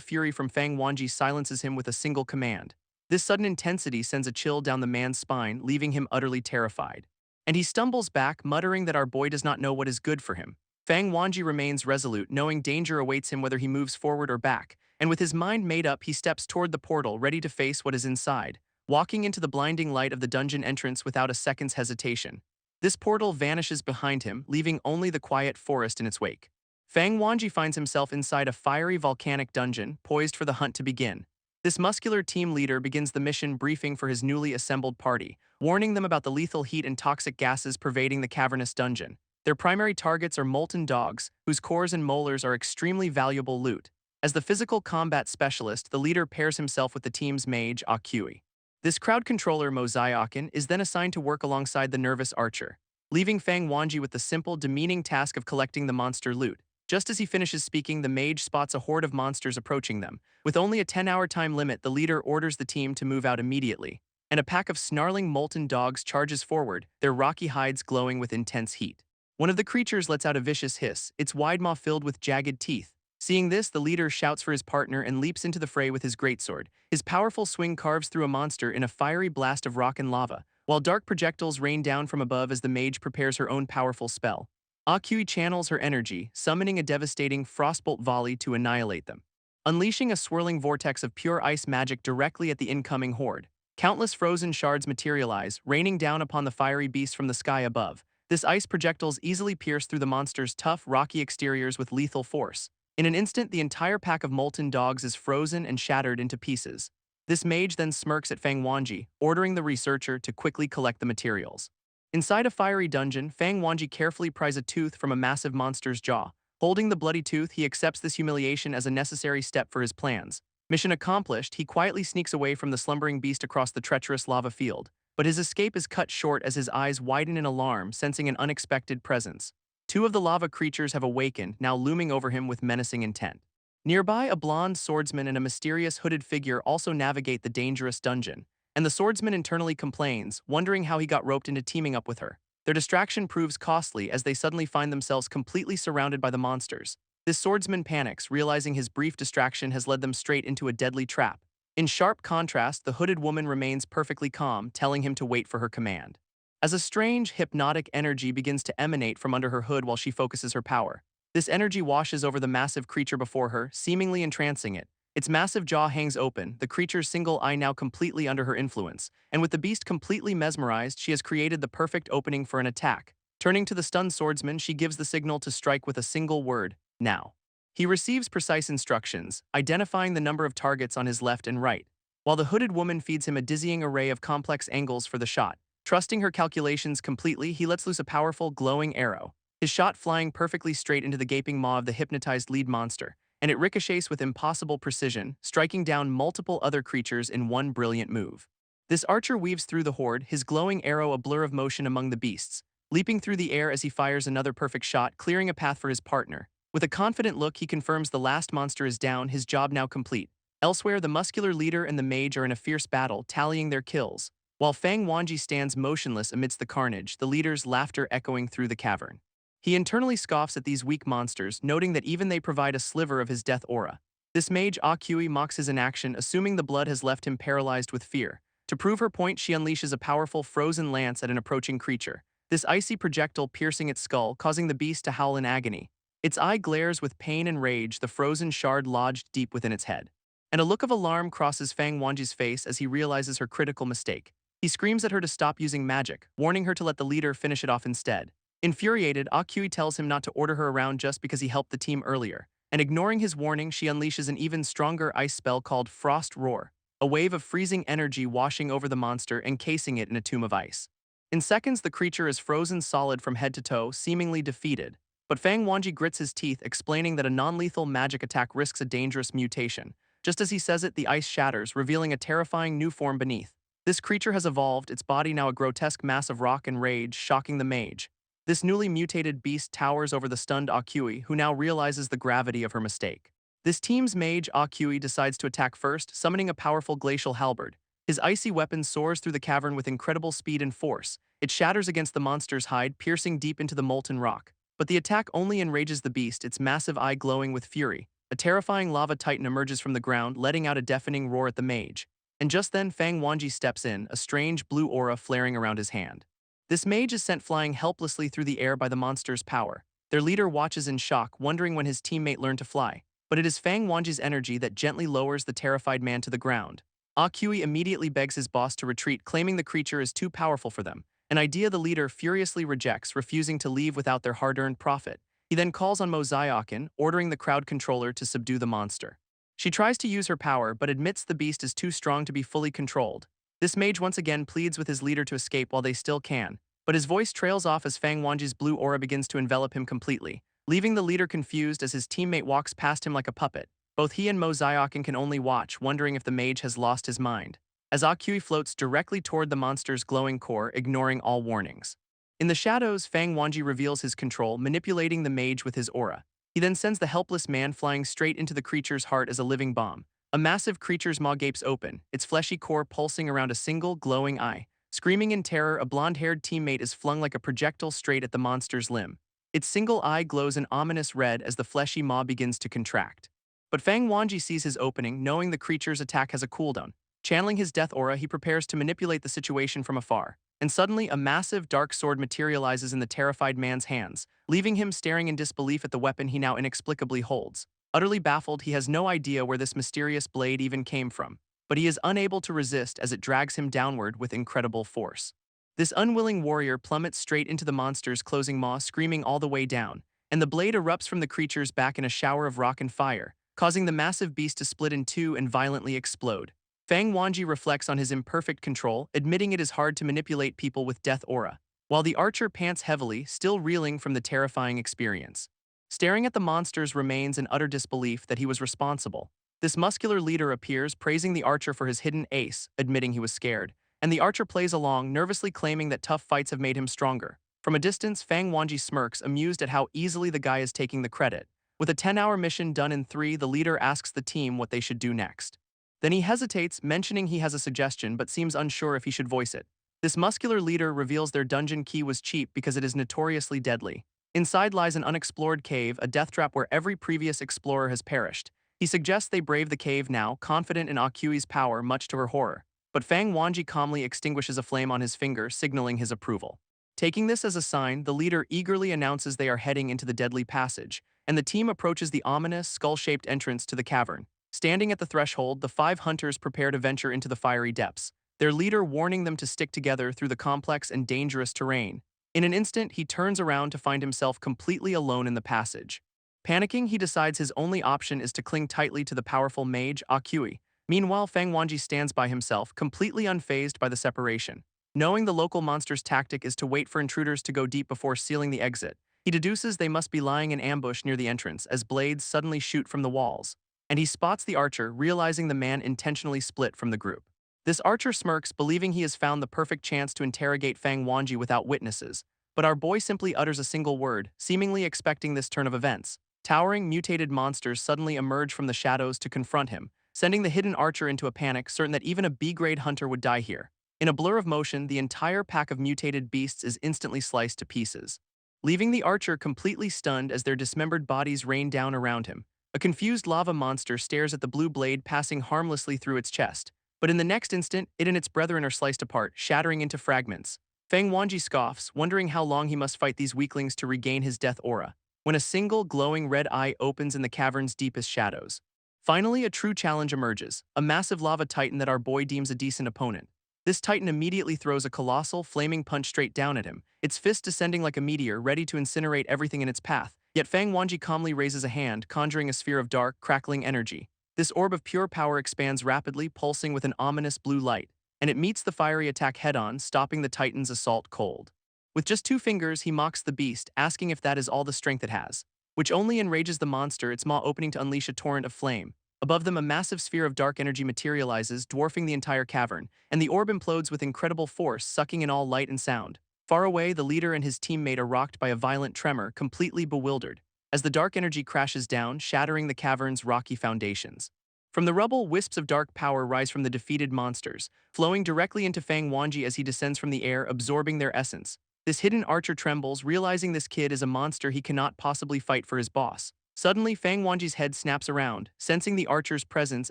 fury from Fang Wanji silences him with a single command. This sudden intensity sends a chill down the man's spine, leaving him utterly terrified. And he stumbles back, muttering that our boy does not know what is good for him. Fang Wanji remains resolute, knowing danger awaits him whether he moves forward or back, and with his mind made up, he steps toward the portal, ready to face what is inside, walking into the blinding light of the dungeon entrance without a second's hesitation. This portal vanishes behind him, leaving only the quiet forest in its wake. Fang Wanji finds himself inside a fiery volcanic dungeon, poised for the hunt to begin. This muscular team leader begins the mission briefing for his newly assembled party, warning them about the lethal heat and toxic gases pervading the cavernous dungeon. Their primary targets are molten dogs, whose cores and molars are extremely valuable loot. As the physical combat specialist, the leader pairs himself with the team's mage, Akui. This crowd controller, Mozaiakin, is then assigned to work alongside the nervous archer, leaving Fang Wanji with the simple, demeaning task of collecting the monster loot. Just as he finishes speaking, the mage spots a horde of monsters approaching them. With only a 10-hour time limit, the leader orders the team to move out immediately, and a pack of snarling molten dogs charges forward, their rocky hides glowing with intense heat. One of the creatures lets out a vicious hiss, its wide maw filled with jagged teeth. Seeing this, the leader shouts for his partner and leaps into the fray with his greatsword. His powerful swing carves through a monster in a fiery blast of rock and lava, while dark projectiles rain down from above as the mage prepares her own powerful spell. Akui channels her energy, summoning a devastating frostbolt volley to annihilate them, unleashing a swirling vortex of pure ice magic directly at the incoming horde. Countless frozen shards materialize, raining down upon the fiery beast from the sky above. This ice projectiles easily pierce through the monster's tough, rocky exteriors with lethal force. In an instant, the entire pack of molten dogs is frozen and shattered into pieces. This mage then smirks at Fang Wanji, ordering the researcher to quickly collect the materials. Inside a fiery dungeon, Fang Wanji carefully pries a tooth from a massive monster's jaw. Holding the bloody tooth, he accepts this humiliation as a necessary step for his plans. Mission accomplished, he quietly sneaks away from the slumbering beast across the treacherous lava field. But his escape is cut short as his eyes widen in alarm, sensing an unexpected presence. Two of the lava creatures have awakened, now looming over him with menacing intent. Nearby, a blonde swordsman and a mysterious hooded figure also navigate the dangerous dungeon, and the swordsman internally complains, wondering how he got roped into teaming up with her. Their distraction proves costly as they suddenly find themselves completely surrounded by the monsters. This swordsman panics, realizing his brief distraction has led them straight into a deadly trap. In sharp contrast, the hooded woman remains perfectly calm, telling him to wait for her command. As a strange, hypnotic energy begins to emanate from under her hood while she focuses her power. This energy washes over the massive creature before her, seemingly entrancing it. Its massive jaw hangs open, the creature's single eye now completely under her influence, and with the beast completely mesmerized, she has created the perfect opening for an attack. Turning to the stunned swordsman, she gives the signal to strike with a single word, now. He receives precise instructions, identifying the number of targets on his left and right, while the hooded woman feeds him a dizzying array of complex angles for the shot. Trusting her calculations completely, he lets loose a powerful, glowing arrow, his shot flying perfectly straight into the gaping maw of the hypnotized lead monster, and it ricochets with impossible precision, striking down multiple other creatures in one brilliant move. This archer weaves through the horde, his glowing arrow a blur of motion among the beasts, leaping through the air as he fires another perfect shot, clearing a path for his partner. With a confident look, he confirms the last monster is down, his job now complete. Elsewhere, the muscular leader and the mage are in a fierce battle, tallying their kills. While Fang Wanji stands motionless amidst the carnage, the leader's laughter echoing through the cavern. He internally scoffs at these weak monsters, noting that even they provide a sliver of his death aura. This mage Akui mocks his inaction, assuming the blood has left him paralyzed with fear. To prove her point, she unleashes a powerful frozen lance at an approaching creature, this icy projectile piercing its skull, causing the beast to howl in agony. Its eye glares with pain and rage, the frozen shard lodged deep within its head. And a look of alarm crosses Fang Wanji's face as he realizes her critical mistake. He screams at her to stop using magic, warning her to let the leader finish it off instead. Infuriated, Akui tells him not to order her around just because he helped the team earlier, and ignoring his warning, she unleashes an even stronger ice spell called Frost Roar, a wave of freezing energy washing over the monster, encasing it in a tomb of ice. In seconds, the creature is frozen solid from head to toe, seemingly defeated. But Fang Wanji grits his teeth, explaining that a non-lethal magic attack risks a dangerous mutation. Just as he says it, the ice shatters, revealing a terrifying new form beneath. This creature has evolved, its body now a grotesque mass of rock and rage, shocking the mage. This newly mutated beast towers over the stunned Akui, who now realizes the gravity of her mistake. This team's mage, Akui, decides to attack first, summoning a powerful glacial halberd. His icy weapon soars through the cavern with incredible speed and force. It shatters against the monster's hide, piercing deep into the molten rock. But the attack only enrages the beast, its massive eye glowing with fury. A terrifying lava titan emerges from the ground, letting out a deafening roar at the mage. And just then, Fang Wanji steps in, a strange blue aura flaring around his hand. This mage is sent flying helplessly through the air by the monster's power. Their leader watches in shock, wondering when his teammate learned to fly. But it is Fang Wanji's energy that gently lowers the terrified man to the ground. Akui immediately begs his boss to retreat, claiming the creature is too powerful for them, an idea the leader furiously rejects, refusing to leave without their hard-earned profit. He then calls on Mozaiakin, ordering the crowd controller to subdue the monster. She tries to use her power, but admits the beast is too strong to be fully controlled. This mage once again pleads with his leader to escape while they still can, but his voice trails off as Fang Wanji's blue aura begins to envelop him completely, leaving the leader confused as his teammate walks past him like a puppet. Both he and Mozaiakin can only watch, wondering if the mage has lost his mind, as Akui floats directly toward the monster's glowing core, ignoring all warnings. In the shadows, Fang Wanji reveals his control, manipulating the mage with his aura. He then sends the helpless man flying straight into the creature's heart as a living bomb. A massive creature's maw gapes open, its fleshy core pulsing around a single, glowing eye. Screaming in terror, a blonde-haired teammate is flung like a projectile straight at the monster's limb. Its single eye glows an ominous red as the fleshy maw begins to contract. But Fang Wanji sees his opening, knowing the creature's attack has a cooldown. Channeling his death aura, he prepares to manipulate the situation from afar. And suddenly, a massive dark sword materializes in the terrified man's hands, leaving him staring in disbelief at the weapon he now inexplicably holds. Utterly baffled, he has no idea where this mysterious blade even came from, but he is unable to resist as it drags him downward with incredible force. This unwilling warrior plummets straight into the monster's closing maw, screaming all the way down, and the blade erupts from the creature's back in a shower of rock and fire, causing the massive beast to split in two and violently explode. Fang Wanji reflects on his imperfect control, admitting it is hard to manipulate people with death aura. while the archer pants heavily, still reeling from the terrifying experience. Staring at the monster's remains in utter disbelief that he was responsible, this muscular leader appears praising the archer for his hidden ace, admitting he was scared, and the archer plays along, nervously claiming that tough fights have made him stronger. From a distance, Fang Wanji smirks, amused at how easily the guy is taking the credit. With a 10-hour mission done in 3, the leader asks the team what they should do next. Then he hesitates, mentioning he has a suggestion but seems unsure if he should voice it. This muscular leader reveals their dungeon key was cheap because it is notoriously deadly. Inside lies an unexplored cave, a death trap where every previous explorer has perished. He suggests they brave the cave now, confident in Akui's power, much to her horror. But Fang Wanji calmly extinguishes a flame on his finger, signaling his approval. Taking this as a sign, the leader eagerly announces they are heading into the deadly passage, and the team approaches the ominous, skull-shaped entrance to the cavern. Standing at the threshold, the 5 hunters prepare to venture into the fiery depths, their leader warning them to stick together through the complex and dangerous terrain. In an instant, he turns around to find himself completely alone in the passage. Panicking, he decides his only option is to cling tightly to the powerful mage, Akui. Meanwhile, Fang Wanji stands by himself, completely unfazed by the separation. Knowing the local monster's tactic is to wait for intruders to go deep before sealing the exit, he deduces they must be lying in ambush near the entrance as blades suddenly shoot from the walls. And he spots the archer, realizing the man intentionally split from the group. This archer smirks, believing he has found the perfect chance to interrogate Fang Wanji without witnesses, but our boy simply utters a single word, seemingly expecting this turn of events. Towering, mutated monsters suddenly emerge from the shadows to confront him, sending the hidden archer into a panic, certain that even a B-grade hunter would die here. In a blur of motion, the entire pack of mutated beasts is instantly sliced to pieces, leaving the archer completely stunned as their dismembered bodies rain down around him. A confused lava monster stares at the blue blade passing harmlessly through its chest, but in the next instant, it and its brethren are sliced apart, shattering into fragments. Fang Wanji scoffs, wondering how long he must fight these weaklings to regain his death aura, when a single glowing red eye opens in the cavern's deepest shadows. Finally, a true challenge emerges, a massive lava titan that our boy deems a decent opponent. This titan immediately throws a colossal, flaming punch straight down at him, its fist descending like a meteor, ready to incinerate everything in its path. Yet Fang Wanji calmly raises a hand, conjuring a sphere of dark, crackling energy. This orb of pure power expands rapidly, pulsing with an ominous blue light, and it meets the fiery attack head-on, stopping the titan's assault cold. With just 2 fingers, he mocks the beast, asking if that is all the strength it has, which only enrages the monster, its maw opening to unleash a torrent of flame. Above them, a massive sphere of dark energy materializes, dwarfing the entire cavern, and the orb implodes with incredible force, sucking in all light and sound. Far away, the leader and his teammate are rocked by a violent tremor, completely bewildered, as the dark energy crashes down, shattering the cavern's rocky foundations. From the rubble, wisps of dark power rise from the defeated monsters, flowing directly into Fang Wanji as he descends from the air, absorbing their essence. This hidden archer trembles, realizing this kid is a monster he cannot possibly fight for his boss. Suddenly, Fang Wanji's head snaps around, sensing the archer's presence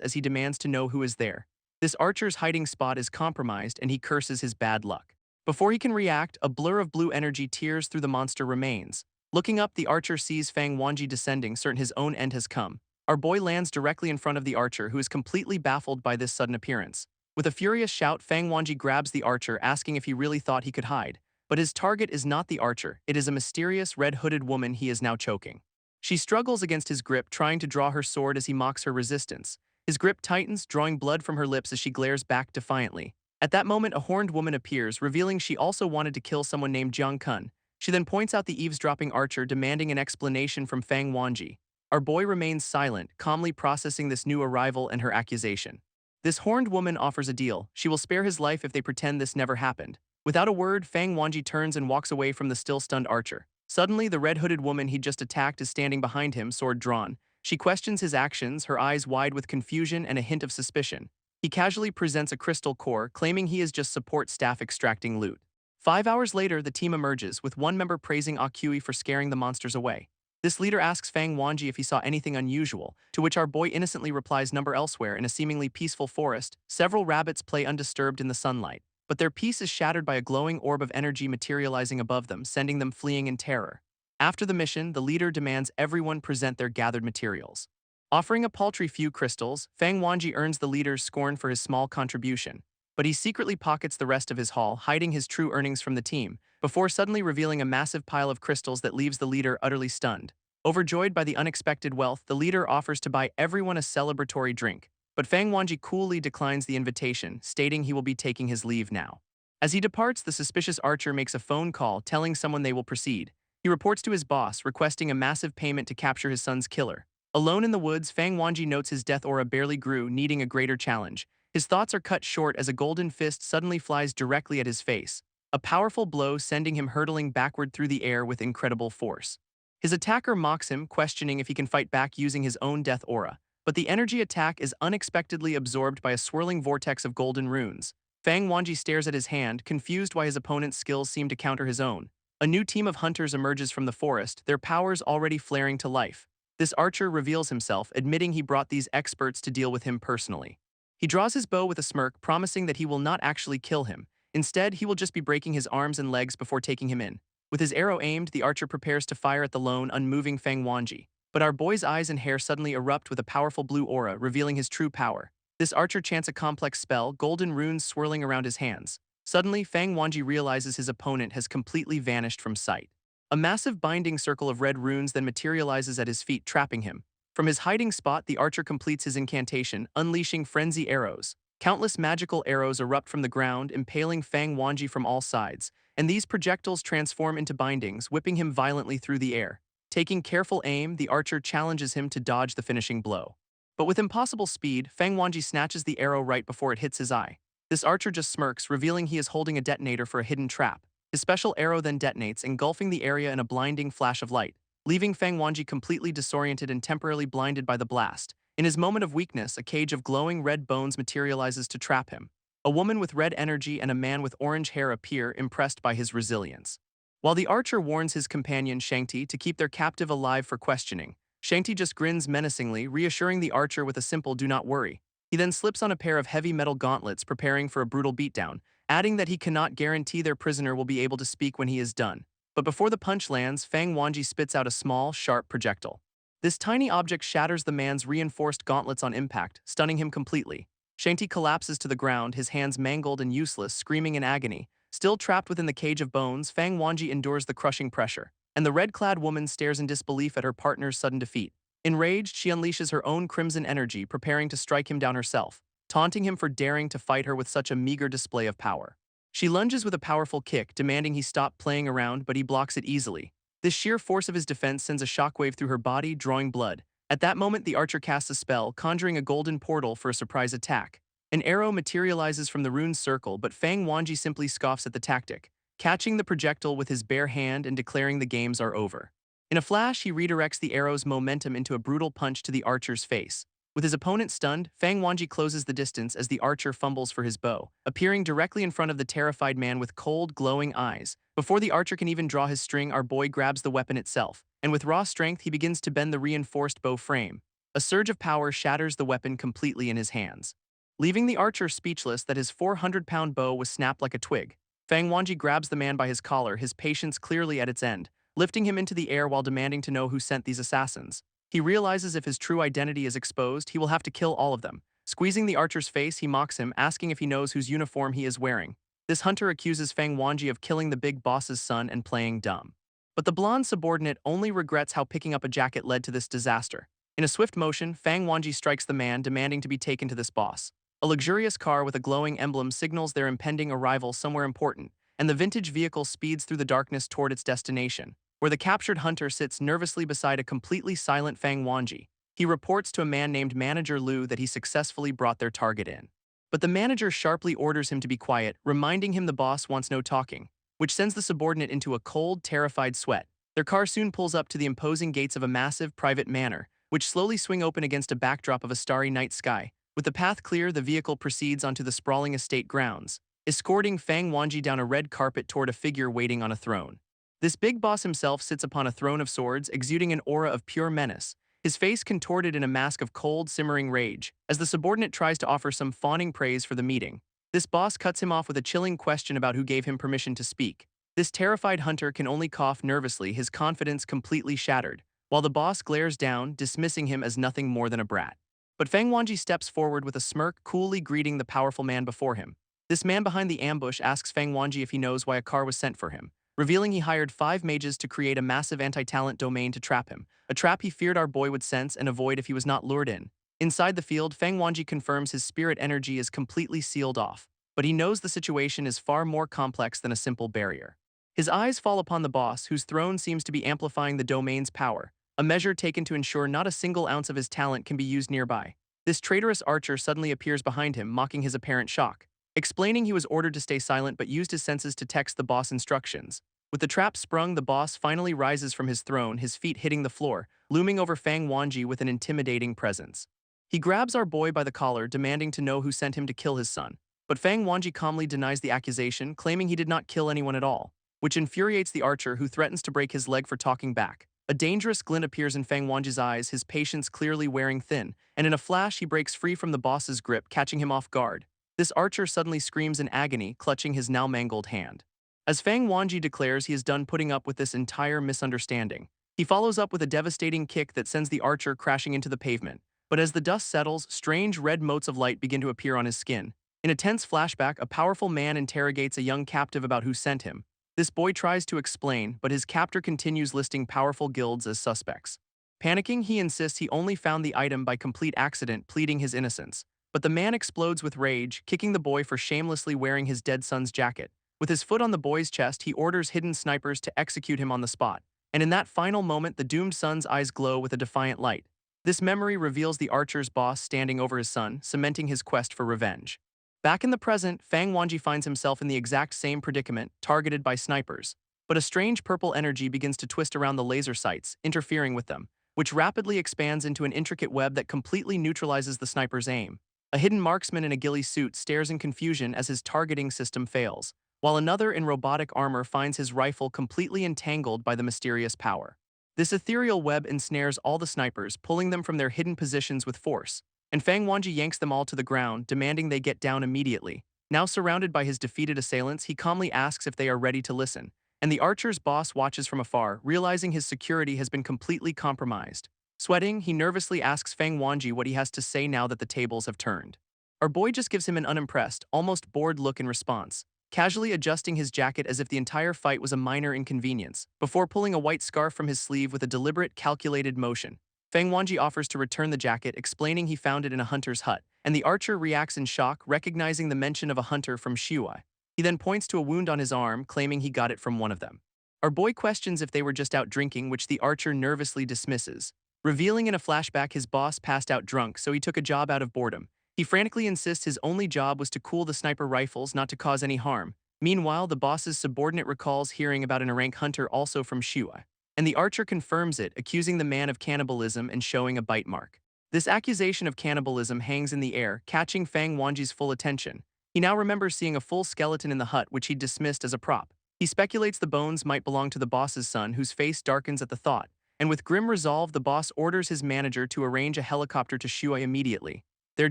as he demands to know who is there. This archer's hiding spot is compromised, and he curses his bad luck. Before he can react, a blur of blue energy tears through the monster remains. Looking up, the archer sees Fang Wanji descending, certain his own end has come. Our boy lands directly in front of the archer, who is completely baffled by this sudden appearance. With a furious shout, Fang Wanji grabs the archer, asking if he really thought he could hide. But his target is not the archer, it is a mysterious red-hooded woman he is now choking. She struggles against his grip, trying to draw her sword as he mocks her resistance. His grip tightens, drawing blood from her lips as she glares back defiantly. At that moment, a horned woman appears, revealing she also wanted to kill someone named Jang Kun. She then points out the eavesdropping archer, demanding an explanation from Fang Wanji. Our boy remains silent, calmly processing this new arrival and her accusation. This horned woman offers a deal. She will spare his life if they pretend this never happened. Without a word, Fang Wanji turns and walks away from the still-stunned archer. Suddenly, the red-hooded woman he just attacked is standing behind him, sword drawn. She questions his actions, her eyes wide with confusion and a hint of suspicion. He casually presents a crystal core, claiming he is just support staff extracting loot. 5 hours later, the team emerges, with one member praising Akui for scaring the monsters away. This leader asks Fang Wanji if he saw anything unusual, to which our boy innocently replies number elsewhere in a seemingly peaceful forest. Several rabbits play undisturbed in the sunlight, but their peace is shattered by a glowing orb of energy materializing above them, sending them fleeing in terror. After the mission, the leader demands everyone present their gathered materials. Offering a paltry few crystals, Fang Wanji earns the leader's scorn for his small contribution, but he secretly pockets the rest of his haul, hiding his true earnings from the team, before suddenly revealing a massive pile of crystals that leaves the leader utterly stunned. Overjoyed by the unexpected wealth, the leader offers to buy everyone a celebratory drink, but Fang Wanji coolly declines the invitation, stating he will be taking his leave now. As he departs, the suspicious archer makes a phone call telling someone they will proceed. He reports to his boss, requesting a massive payment to capture his son's killer. Alone in the woods, Fang Wanji notes his death aura barely grew, needing a greater challenge. His thoughts are cut short as a golden fist suddenly flies directly at his face, a powerful blow sending him hurtling backward through the air with incredible force. His attacker mocks him, questioning if he can fight back using his own death aura, but the energy attack is unexpectedly absorbed by a swirling vortex of golden runes. Fang Wanji stares at his hand, confused why his opponent's skills seem to counter his own. A new team of hunters emerges from the forest, their powers already flaring to life. This archer reveals himself, admitting he brought these experts to deal with him personally. He draws his bow with a smirk, promising that he will not actually kill him. Instead, he will just be breaking his arms and legs before taking him in. With his arrow aimed, the archer prepares to fire at the lone, unmoving Fang Wanji. But our boy's eyes and hair suddenly erupt with a powerful blue aura, revealing his true power. This archer chants a complex spell, golden runes swirling around his hands. Suddenly, Fang Wanji realizes his opponent has completely vanished from sight. A massive binding circle of red runes then materializes at his feet, trapping him. From his hiding spot, the archer completes his incantation, unleashing frenzy arrows. Countless magical arrows erupt from the ground, impaling Fang Wanji from all sides, and these projectiles transform into bindings, whipping him violently through the air. Taking careful aim, the archer challenges him to dodge the finishing blow. But with impossible speed, Fang Wanji snatches the arrow right before it hits his eye. This archer just smirks, revealing he is holding a detonator for a hidden trap. His special arrow then detonates, engulfing the area in a blinding flash of light, leaving Fang Wanji completely disoriented and temporarily blinded by the blast. In his moment of weakness, a cage of glowing red bones materializes to trap him. A woman with red energy and a man with orange hair appear, impressed by his resilience. While the archer warns his companion Shangti to keep their captive alive for questioning, Shangti just grins menacingly, reassuring the archer with a simple "do not worry." He then slips on a pair of heavy metal gauntlets, preparing for a brutal beatdown, adding that he cannot guarantee their prisoner will be able to speak when he is done. But before the punch lands, Fang Wanji spits out a small, sharp projectile. This tiny object shatters the man's reinforced gauntlets on impact, stunning him completely. Shangti collapses to the ground, his hands mangled and useless, screaming in agony. Still trapped within the cage of bones, Fang Wanji endures the crushing pressure, and the red-clad woman stares in disbelief at her partner's sudden defeat. Enraged, she unleashes her own crimson energy, preparing to strike him down herself, taunting him for daring to fight her with such a meager display of power. She lunges with a powerful kick, demanding he stop playing around, but he blocks it easily. This sheer force of his defense sends a shockwave through her body, drawing blood. At that moment, the archer casts a spell, conjuring a golden portal for a surprise attack. An arrow materializes from the rune circle, but Fang Wanji simply scoffs at the tactic, catching the projectile with his bare hand and declaring the games are over. In a flash, he redirects the arrow's momentum into a brutal punch to the archer's face. With his opponent stunned, Fang Wanji closes the distance as the archer fumbles for his bow, appearing directly in front of the terrified man with cold, glowing eyes. Before the archer can even draw his string, our boy grabs the weapon itself, and with raw strength, he begins to bend the reinforced bow frame. A surge of power shatters the weapon completely in his hands, leaving the archer speechless that his 400-pound bow was snapped like a twig. Fang Wanji grabs the man by his collar, his patience clearly at its end, lifting him into the air while demanding to know who sent these assassins. He realizes if his true identity is exposed, he will have to kill all of them. Squeezing the archer's face, he mocks him, asking if he knows whose uniform he is wearing. This hunter accuses Fang Wanji of killing the big boss's son and playing dumb. But the blonde subordinate only regrets how picking up a jacket led to this disaster. In a swift motion, Fang Wanji strikes the man, demanding to be taken to this boss. A luxurious car with a glowing emblem signals their impending arrival somewhere important, and the vintage vehicle speeds through the darkness toward its destination, where the captured hunter sits nervously beside a completely silent Fang Wanji. He reports to a man named Manager Liu that he successfully brought their target in. But the manager sharply orders him to be quiet, reminding him the boss wants no talking, which sends the subordinate into a cold, terrified sweat. Their car soon pulls up to the imposing gates of a massive, private manor, which slowly swing open against a backdrop of a starry night sky. With the path clear, the vehicle proceeds onto the sprawling estate grounds, escorting Fang Wanji down a red carpet toward a figure waiting on a throne. This big boss himself sits upon a throne of swords, exuding an aura of pure menace, his face contorted in a mask of cold, simmering rage. As the subordinate tries to offer some fawning praise for the meeting, this boss cuts him off with a chilling question about who gave him permission to speak. This terrified hunter can only cough nervously, his confidence completely shattered, while the boss glares down, dismissing him as nothing more than a brat. But Fang Wanji steps forward with a smirk, coolly greeting the powerful man before him. This man behind the ambush asks Fang Wanji if he knows why a car was sent for him, revealing he hired 5 mages to create a massive anti-talent domain to trap him, a trap he feared our boy would sense and avoid if he was not lured in. Inside the field, Fang Wanji confirms his spirit energy is completely sealed off. but he knows the situation is far more complex than a simple barrier. His eyes fall upon the boss, whose throne seems to be amplifying the domain's power, a measure taken to ensure not a single ounce of his talent can be used nearby. This traitorous archer suddenly appears behind him, mocking his apparent shock, explaining he was ordered to stay silent but used his senses to text the boss instructions. With the trap sprung, the boss finally rises from his throne, his feet hitting the floor, looming over Fang Wanji with an intimidating presence. He grabs our boy by the collar, demanding to know who sent him to kill his son. But Fang Wanji calmly denies the accusation, claiming he did not kill anyone at all, which infuriates the archer, who threatens to break his leg for talking back. A dangerous glint appears in Fang Wanji's eyes, his patience clearly wearing thin, and in a flash he breaks free from the boss's grip, catching him off guard. This archer suddenly screams in agony, clutching his now mangled hand. As Fang Wanji declares he is done putting up with this entire misunderstanding, he follows up with a devastating kick that sends the archer crashing into the pavement. But as the dust settles, strange red motes of light begin to appear on his skin. In a tense flashback, a powerful man interrogates a young captive about who sent him. This boy tries to explain, but his captor continues listing powerful guilds as suspects. Panicking, he insists he only found the item by complete accident, pleading his innocence. But the man explodes with rage, kicking the boy for shamelessly wearing his dead son's jacket. With his foot on the boy's chest, he orders hidden snipers to execute him on the spot. And in that final moment, the doomed son's eyes glow with a defiant light. This memory reveals the archer's boss standing over his son, cementing his quest for revenge. Back in the present, Fang Wanji finds himself in the exact same predicament, targeted by snipers. But a strange purple energy begins to twist around the laser sights, interfering with them, which rapidly expands into an intricate web that completely neutralizes the sniper's aim. A hidden marksman in a ghillie suit stares in confusion as his targeting system fails, while another in robotic armor finds his rifle completely entangled by the mysterious power. This ethereal web ensnares all the snipers, pulling them from their hidden positions with force, and Fang Wanji yanks them all to the ground, demanding they get down immediately. Now surrounded by his defeated assailants, he calmly asks if they are ready to listen, and the archer's boss watches from afar, realizing his security has been completely compromised. Sweating, he nervously asks Fang Wanji what he has to say now that the tables have turned. Our boy just gives him an unimpressed, almost bored look in response, casually adjusting his jacket as if the entire fight was a minor inconvenience, before pulling a white scarf from his sleeve with a deliberate, calculated motion. Fang Wanji offers to return the jacket, explaining he found it in a hunter's hut, and the archer reacts in shock, recognizing the mention of a hunter from Shiwa. He then points to a wound on his arm, claiming he got it from one of them. Our boy questions if they were just out drinking, which the archer nervously dismisses, revealing in a flashback his boss passed out drunk, so he took a job out of boredom. He frantically insists his only job was to cool the sniper rifles, not to cause any harm. Meanwhile, the boss's subordinate recalls hearing about an rank hunter also from Shiwa, and the archer confirms it, accusing the man of cannibalism and showing a bite mark. This accusation of cannibalism hangs in the air, catching Fang Wanji's full attention. He now remembers seeing a full skeleton in the hut, which he dismissed as a prop. He speculates the bones might belong to the boss's son, whose face darkens at the thought, and with grim resolve, the boss orders his manager to arrange a helicopter to Shiwa immediately. Their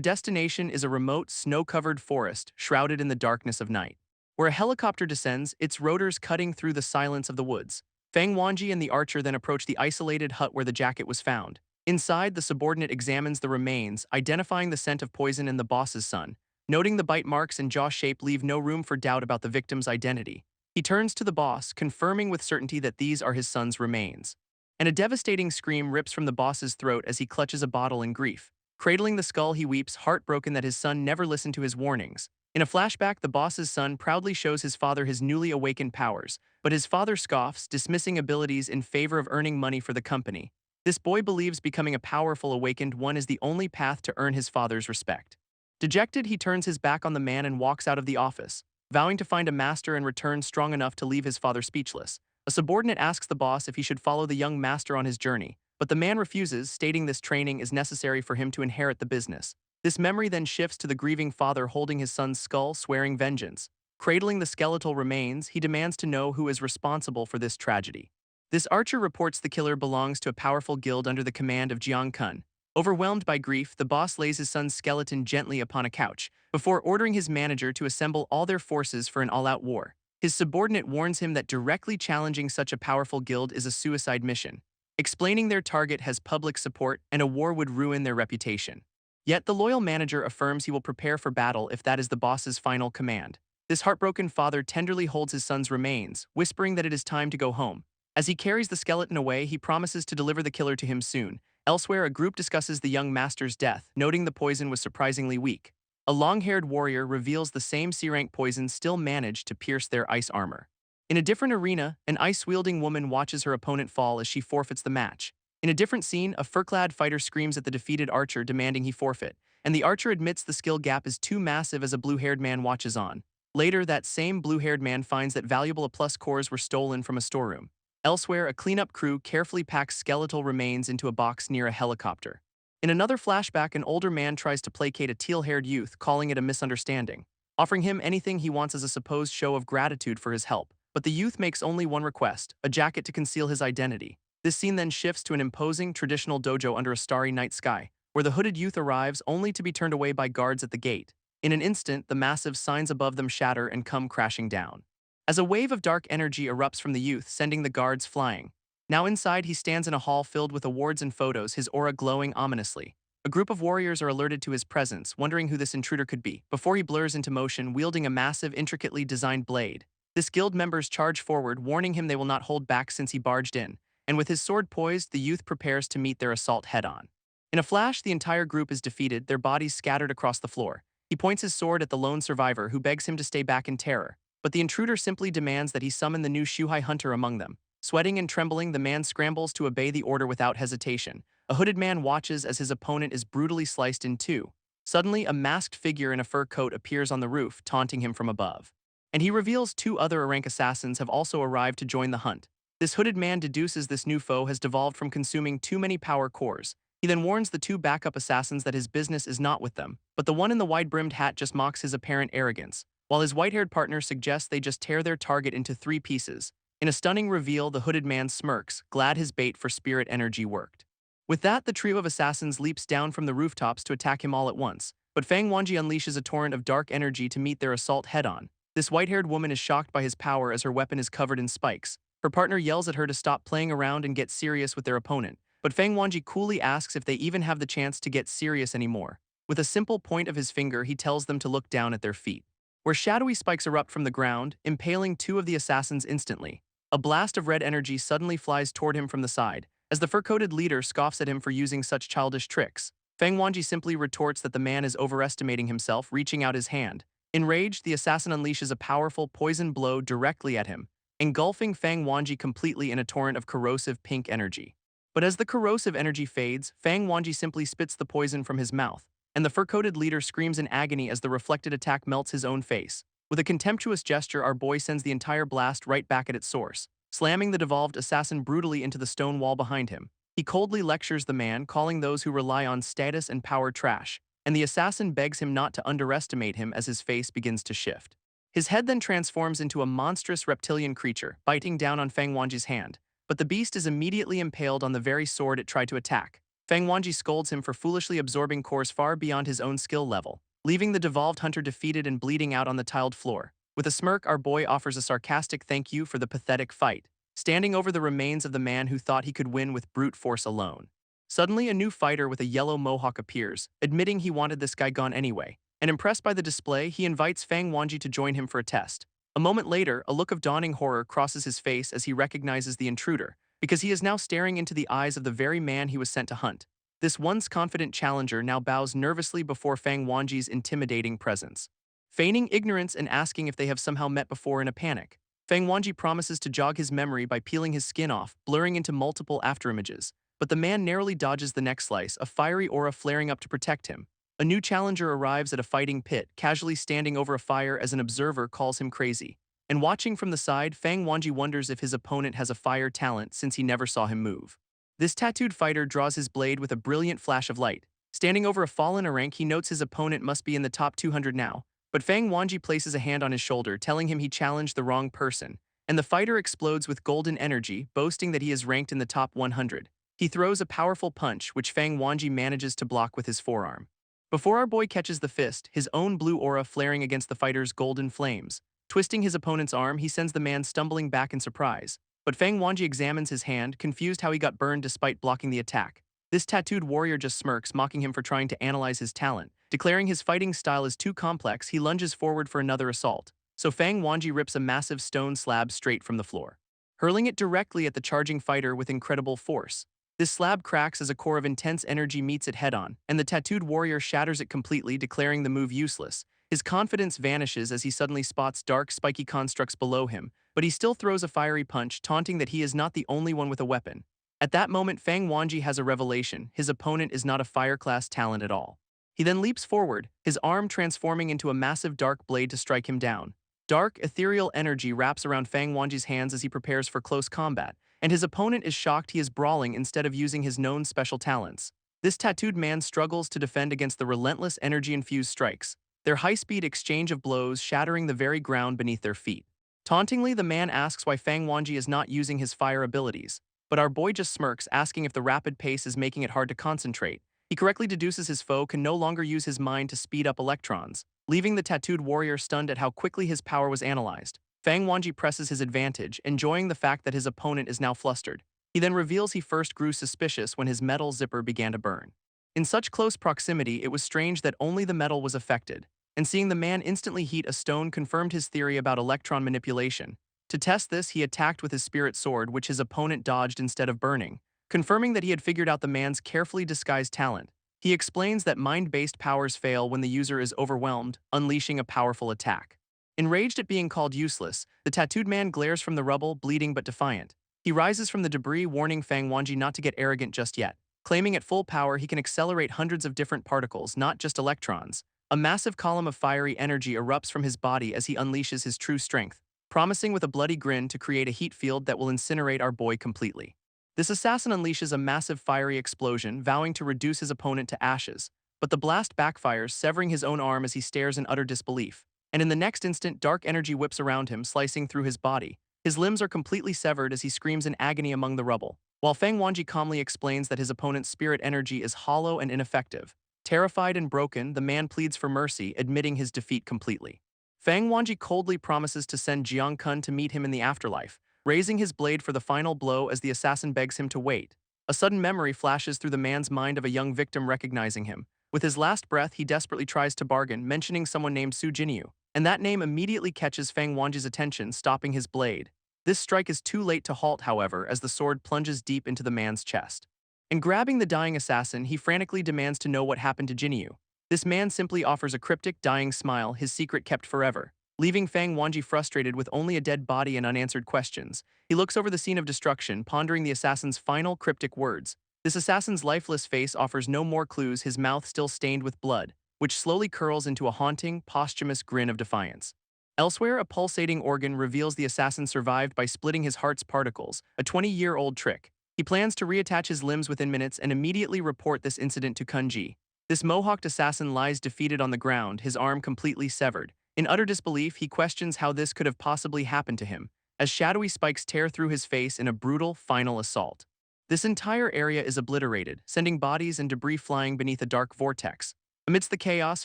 destination is a remote, snow-covered forest, shrouded in the darkness of night. Where a helicopter descends, its rotors cutting through the silence of the woods. Fang Wanji and the archer then approach the isolated hut where the jacket was found. Inside, the subordinate examines the remains, identifying the scent of poison in the boss's son. Noting the bite marks and jaw shape leave no room for doubt about the victim's identity. He turns to the boss, confirming with certainty that these are his son's remains. And a devastating scream rips from the boss's throat as he clutches a bottle in grief. Cradling the skull, he weeps, heartbroken that his son never listened to his warnings. In a flashback, the boss's son proudly shows his father his newly awakened powers, but his father scoffs, dismissing abilities in favor of earning money for the company. This boy believes becoming a powerful awakened one is the only path to earn his father's respect. Dejected, he turns his back on the man and walks out of the office, vowing to find a master and return strong enough to leave his father speechless. A subordinate asks the boss if he should follow the young master on his journey, but the man refuses, stating this training is necessary for him to inherit the business. This memory then shifts to the grieving father holding his son's skull, swearing vengeance. Cradling the skeletal remains, he demands to know who is responsible for this tragedy. This archer reports the killer belongs to a powerful guild under the command of Jang Kun. Overwhelmed by grief, the boss lays his son's skeleton gently upon a couch, before ordering his manager to assemble all their forces for an all-out war. His subordinate warns him that directly challenging such a powerful guild is a suicide mission, explaining their target has public support and a war would ruin their reputation. Yet the loyal manager affirms he will prepare for battle if that is the boss's final command. This heartbroken father tenderly holds his son's remains, whispering that it is time to go home. As he carries the skeleton away, he promises to deliver the killer to him soon. Elsewhere, a group discusses the young master's death, noting the poison was surprisingly weak. A long-haired warrior reveals the same C-rank poison still managed to pierce their ice armor. In a different arena, an ice-wielding woman watches her opponent fall as she forfeits the match. In a different scene, a fur-clad fighter screams at the defeated archer demanding he forfeit, and the archer admits the skill gap is too massive as a blue-haired man watches on. Later, that same blue-haired man finds that valuable A+ cores were stolen from a storeroom. Elsewhere, a cleanup crew carefully packs skeletal remains into a box near a helicopter. In another flashback, an older man tries to placate a teal-haired youth, calling it a misunderstanding, offering him anything he wants as a supposed show of gratitude for his help. But the youth makes only one request, a jacket to conceal his identity. This scene then shifts to an imposing, traditional dojo under a starry night sky, where the hooded youth arrives only to be turned away by guards at the gate. In an instant, the massive signs above them shatter and come crashing down. As a wave of dark energy erupts from the youth, sending the guards flying. Now inside, he stands in a hall filled with awards and photos, his aura glowing ominously. A group of warriors are alerted to his presence, wondering who this intruder could be, before he blurs into motion, wielding a massive, intricately designed blade. This guild members charge forward, warning him they will not hold back since he barged in, and with his sword poised, the youth prepares to meet their assault head-on. In a flash, the entire group is defeated, their bodies scattered across the floor. He points his sword at the lone survivor, who begs him to stay back in terror, but the intruder simply demands that he summon the new Shuhai hunter among them. Sweating and trembling, the man scrambles to obey the order without hesitation. A hooded man watches as his opponent is brutally sliced in two. Suddenly, a masked figure in a fur coat appears on the roof, taunting him from above. And he reveals two other rank assassins have also arrived to join the hunt. This hooded man deduces this new foe has devolved from consuming too many power cores. He then warns the two backup assassins that his business is not with them, but the one in the wide-brimmed hat just mocks his apparent arrogance, while his white-haired partner suggests they just tear their target into 3 pieces. In a stunning reveal, the hooded man smirks, glad his bait for spirit energy worked. With that, the trio of assassins leaps down from the rooftops to attack him all at once, but Fang Wanji unleashes a torrent of dark energy to meet their assault head-on. This white-haired woman is shocked by his power as her weapon is covered in spikes. Her partner yells at her to stop playing around and get serious with their opponent, but Fang Wanji coolly asks if they even have the chance to get serious anymore. With a simple point of his finger, he tells them to look down at their feet, where shadowy spikes erupt from the ground, impaling 2 of the assassins instantly. A blast of red energy suddenly flies toward him from the side. As the fur-coated leader scoffs at him for using such childish tricks, Fang Wanji simply retorts that the man is overestimating himself, reaching out his hand. Enraged, the assassin unleashes a powerful poison blow directly at him, engulfing Fang Wanji completely in a torrent of corrosive pink energy. But as the corrosive energy fades, Fang Wanji simply spits the poison from his mouth, and the fur-coated leader screams in agony as the reflected attack melts his own face. With a contemptuous gesture, our boy sends the entire blast right back at its source, slamming the devolved assassin brutally into the stone wall behind him. He coldly lectures the man, calling those who rely on status and power trash, and the assassin begs him not to underestimate him as his face begins to shift. His head then transforms into a monstrous reptilian creature, biting down on Fang Wanji's hand, but the beast is immediately impaled on the very sword it tried to attack. Fang Wanji scolds him for foolishly absorbing cores far beyond his own skill level, leaving the devolved hunter defeated and bleeding out on the tiled floor. With a smirk, our boy offers a sarcastic thank you for the pathetic fight, standing over the remains of the man who thought he could win with brute force alone. Suddenly, a new fighter with a yellow mohawk appears, admitting he wanted this guy gone anyway, and impressed by the display, he invites Fang Wanji to join him for a test. A moment later, a look of dawning horror crosses his face as he recognizes the intruder, because he is now staring into the eyes of the very man he was sent to hunt. This once confident challenger now bows nervously before Fang Wanji's intimidating presence, feigning ignorance and asking if they have somehow met before in a panic. Fang Wanji promises to jog his memory by peeling his skin off, blurring into multiple afterimages, but the man narrowly dodges the next slice, a fiery aura flaring up to protect him. A new challenger arrives at a fighting pit, casually standing over a fire as an observer calls him crazy. And watching from the side, Fang Wanji wonders if his opponent has a fire talent since he never saw him move. This tattooed fighter draws his blade with a brilliant flash of light. Standing over a fallen rank, he notes his opponent must be in the top 200 now, but Fang Wanji places a hand on his shoulder, telling him he challenged the wrong person, and the fighter explodes with golden energy, boasting that he is ranked in the top 100. He throws a powerful punch, which Fang Wanji manages to block with his forearm. Before our boy catches the fist, his own blue aura flaring against the fighter's golden flames. Twisting his opponent's arm, he sends the man stumbling back in surprise. But Fang Wanji examines his hand, confused how he got burned despite blocking the attack. This tattooed warrior just smirks, mocking him for trying to analyze his talent. Declaring his fighting style is too complex, he lunges forward for another assault. So Fang Wanji rips a massive stone slab straight from the floor, hurling it directly at the charging fighter with incredible force. This slab cracks as a core of intense energy meets it head-on, and the tattooed warrior shatters it completely, declaring the move useless. His confidence vanishes as he suddenly spots dark, spiky constructs below him, but he still throws a fiery punch, taunting that he is not the only one with a weapon. At that moment, Fang Wanji has a revelation. His opponent is not a fire-class talent at all. He then leaps forward, his arm transforming into a massive dark blade to strike him down. Dark, ethereal energy wraps around Fang Wanji's hands as he prepares for close combat, and his opponent is shocked he is brawling instead of using his known special talents. This tattooed man struggles to defend against the relentless energy-infused strikes, their high-speed exchange of blows shattering the very ground beneath their feet. Tauntingly, the man asks why Fang Wanji is not using his fire abilities, but our boy just smirks, asking if the rapid pace is making it hard to concentrate. He correctly deduces his foe can no longer use his mind to speed up electrons, leaving the tattooed warrior stunned at how quickly his power was analyzed. Fang Wanji presses his advantage, enjoying the fact that his opponent is now flustered. He then reveals he first grew suspicious when his metal zipper began to burn. In such close proximity, it was strange that only the metal was affected, and seeing the man instantly heat a stone confirmed his theory about electron manipulation. To test this, he attacked with his spirit sword, which his opponent dodged instead of burning, confirming that he had figured out the man's carefully disguised talent. He explains that mind-based powers fail when the user is overwhelmed, unleashing a powerful attack. Enraged at being called useless, the tattooed man glares from the rubble, bleeding but defiant. He rises from the debris, warning Fang Wanji not to get arrogant just yet, claiming at full power he can accelerate hundreds of different particles, not just electrons. A massive column of fiery energy erupts from his body as he unleashes his true strength, promising with a bloody grin to create a heat field that will incinerate our boy completely. This assassin unleashes a massive fiery explosion, vowing to reduce his opponent to ashes, but the blast backfires, severing his own arm as he stares in utter disbelief. And in the next instant, dark energy whips around him, slicing through his body. His limbs are completely severed as he screams in agony among the rubble, while Fang Wanji calmly explains that his opponent's spirit energy is hollow and ineffective. Terrified and broken, the man pleads for mercy, admitting his defeat completely. Fang Wanji coldly promises to send Jang Kun to meet him in the afterlife, raising his blade for the final blow as the assassin begs him to wait. A sudden memory flashes through the man's mind of a young victim recognizing him. With his last breath, he desperately tries to bargain, mentioning someone named Su Jinyu, and that name immediately catches Fang Wanji's attention, stopping his blade. This strike is too late to halt, however, as the sword plunges deep into the man's chest. In grabbing the dying assassin, he frantically demands to know what happened to Jinyu. This man simply offers a cryptic, dying smile, his secret kept forever. Leaving Fang Wanji frustrated with only a dead body and unanswered questions, he looks over the scene of destruction, pondering the assassin's final cryptic words. This assassin's lifeless face offers no more clues, his mouth still stained with blood, which slowly curls into a haunting, posthumous grin of defiance. Elsewhere, a pulsating organ reveals the assassin survived by splitting his heart's particles, a 20-year-old trick. He plans to reattach his limbs within minutes and immediately report this incident to Kunji. This mohawked assassin lies defeated on the ground, his arm completely severed. In utter disbelief, he questions how this could have possibly happened to him, as shadowy spikes tear through his face in a brutal, final assault. This entire area is obliterated, sending bodies and debris flying beneath a dark vortex. Amidst the chaos,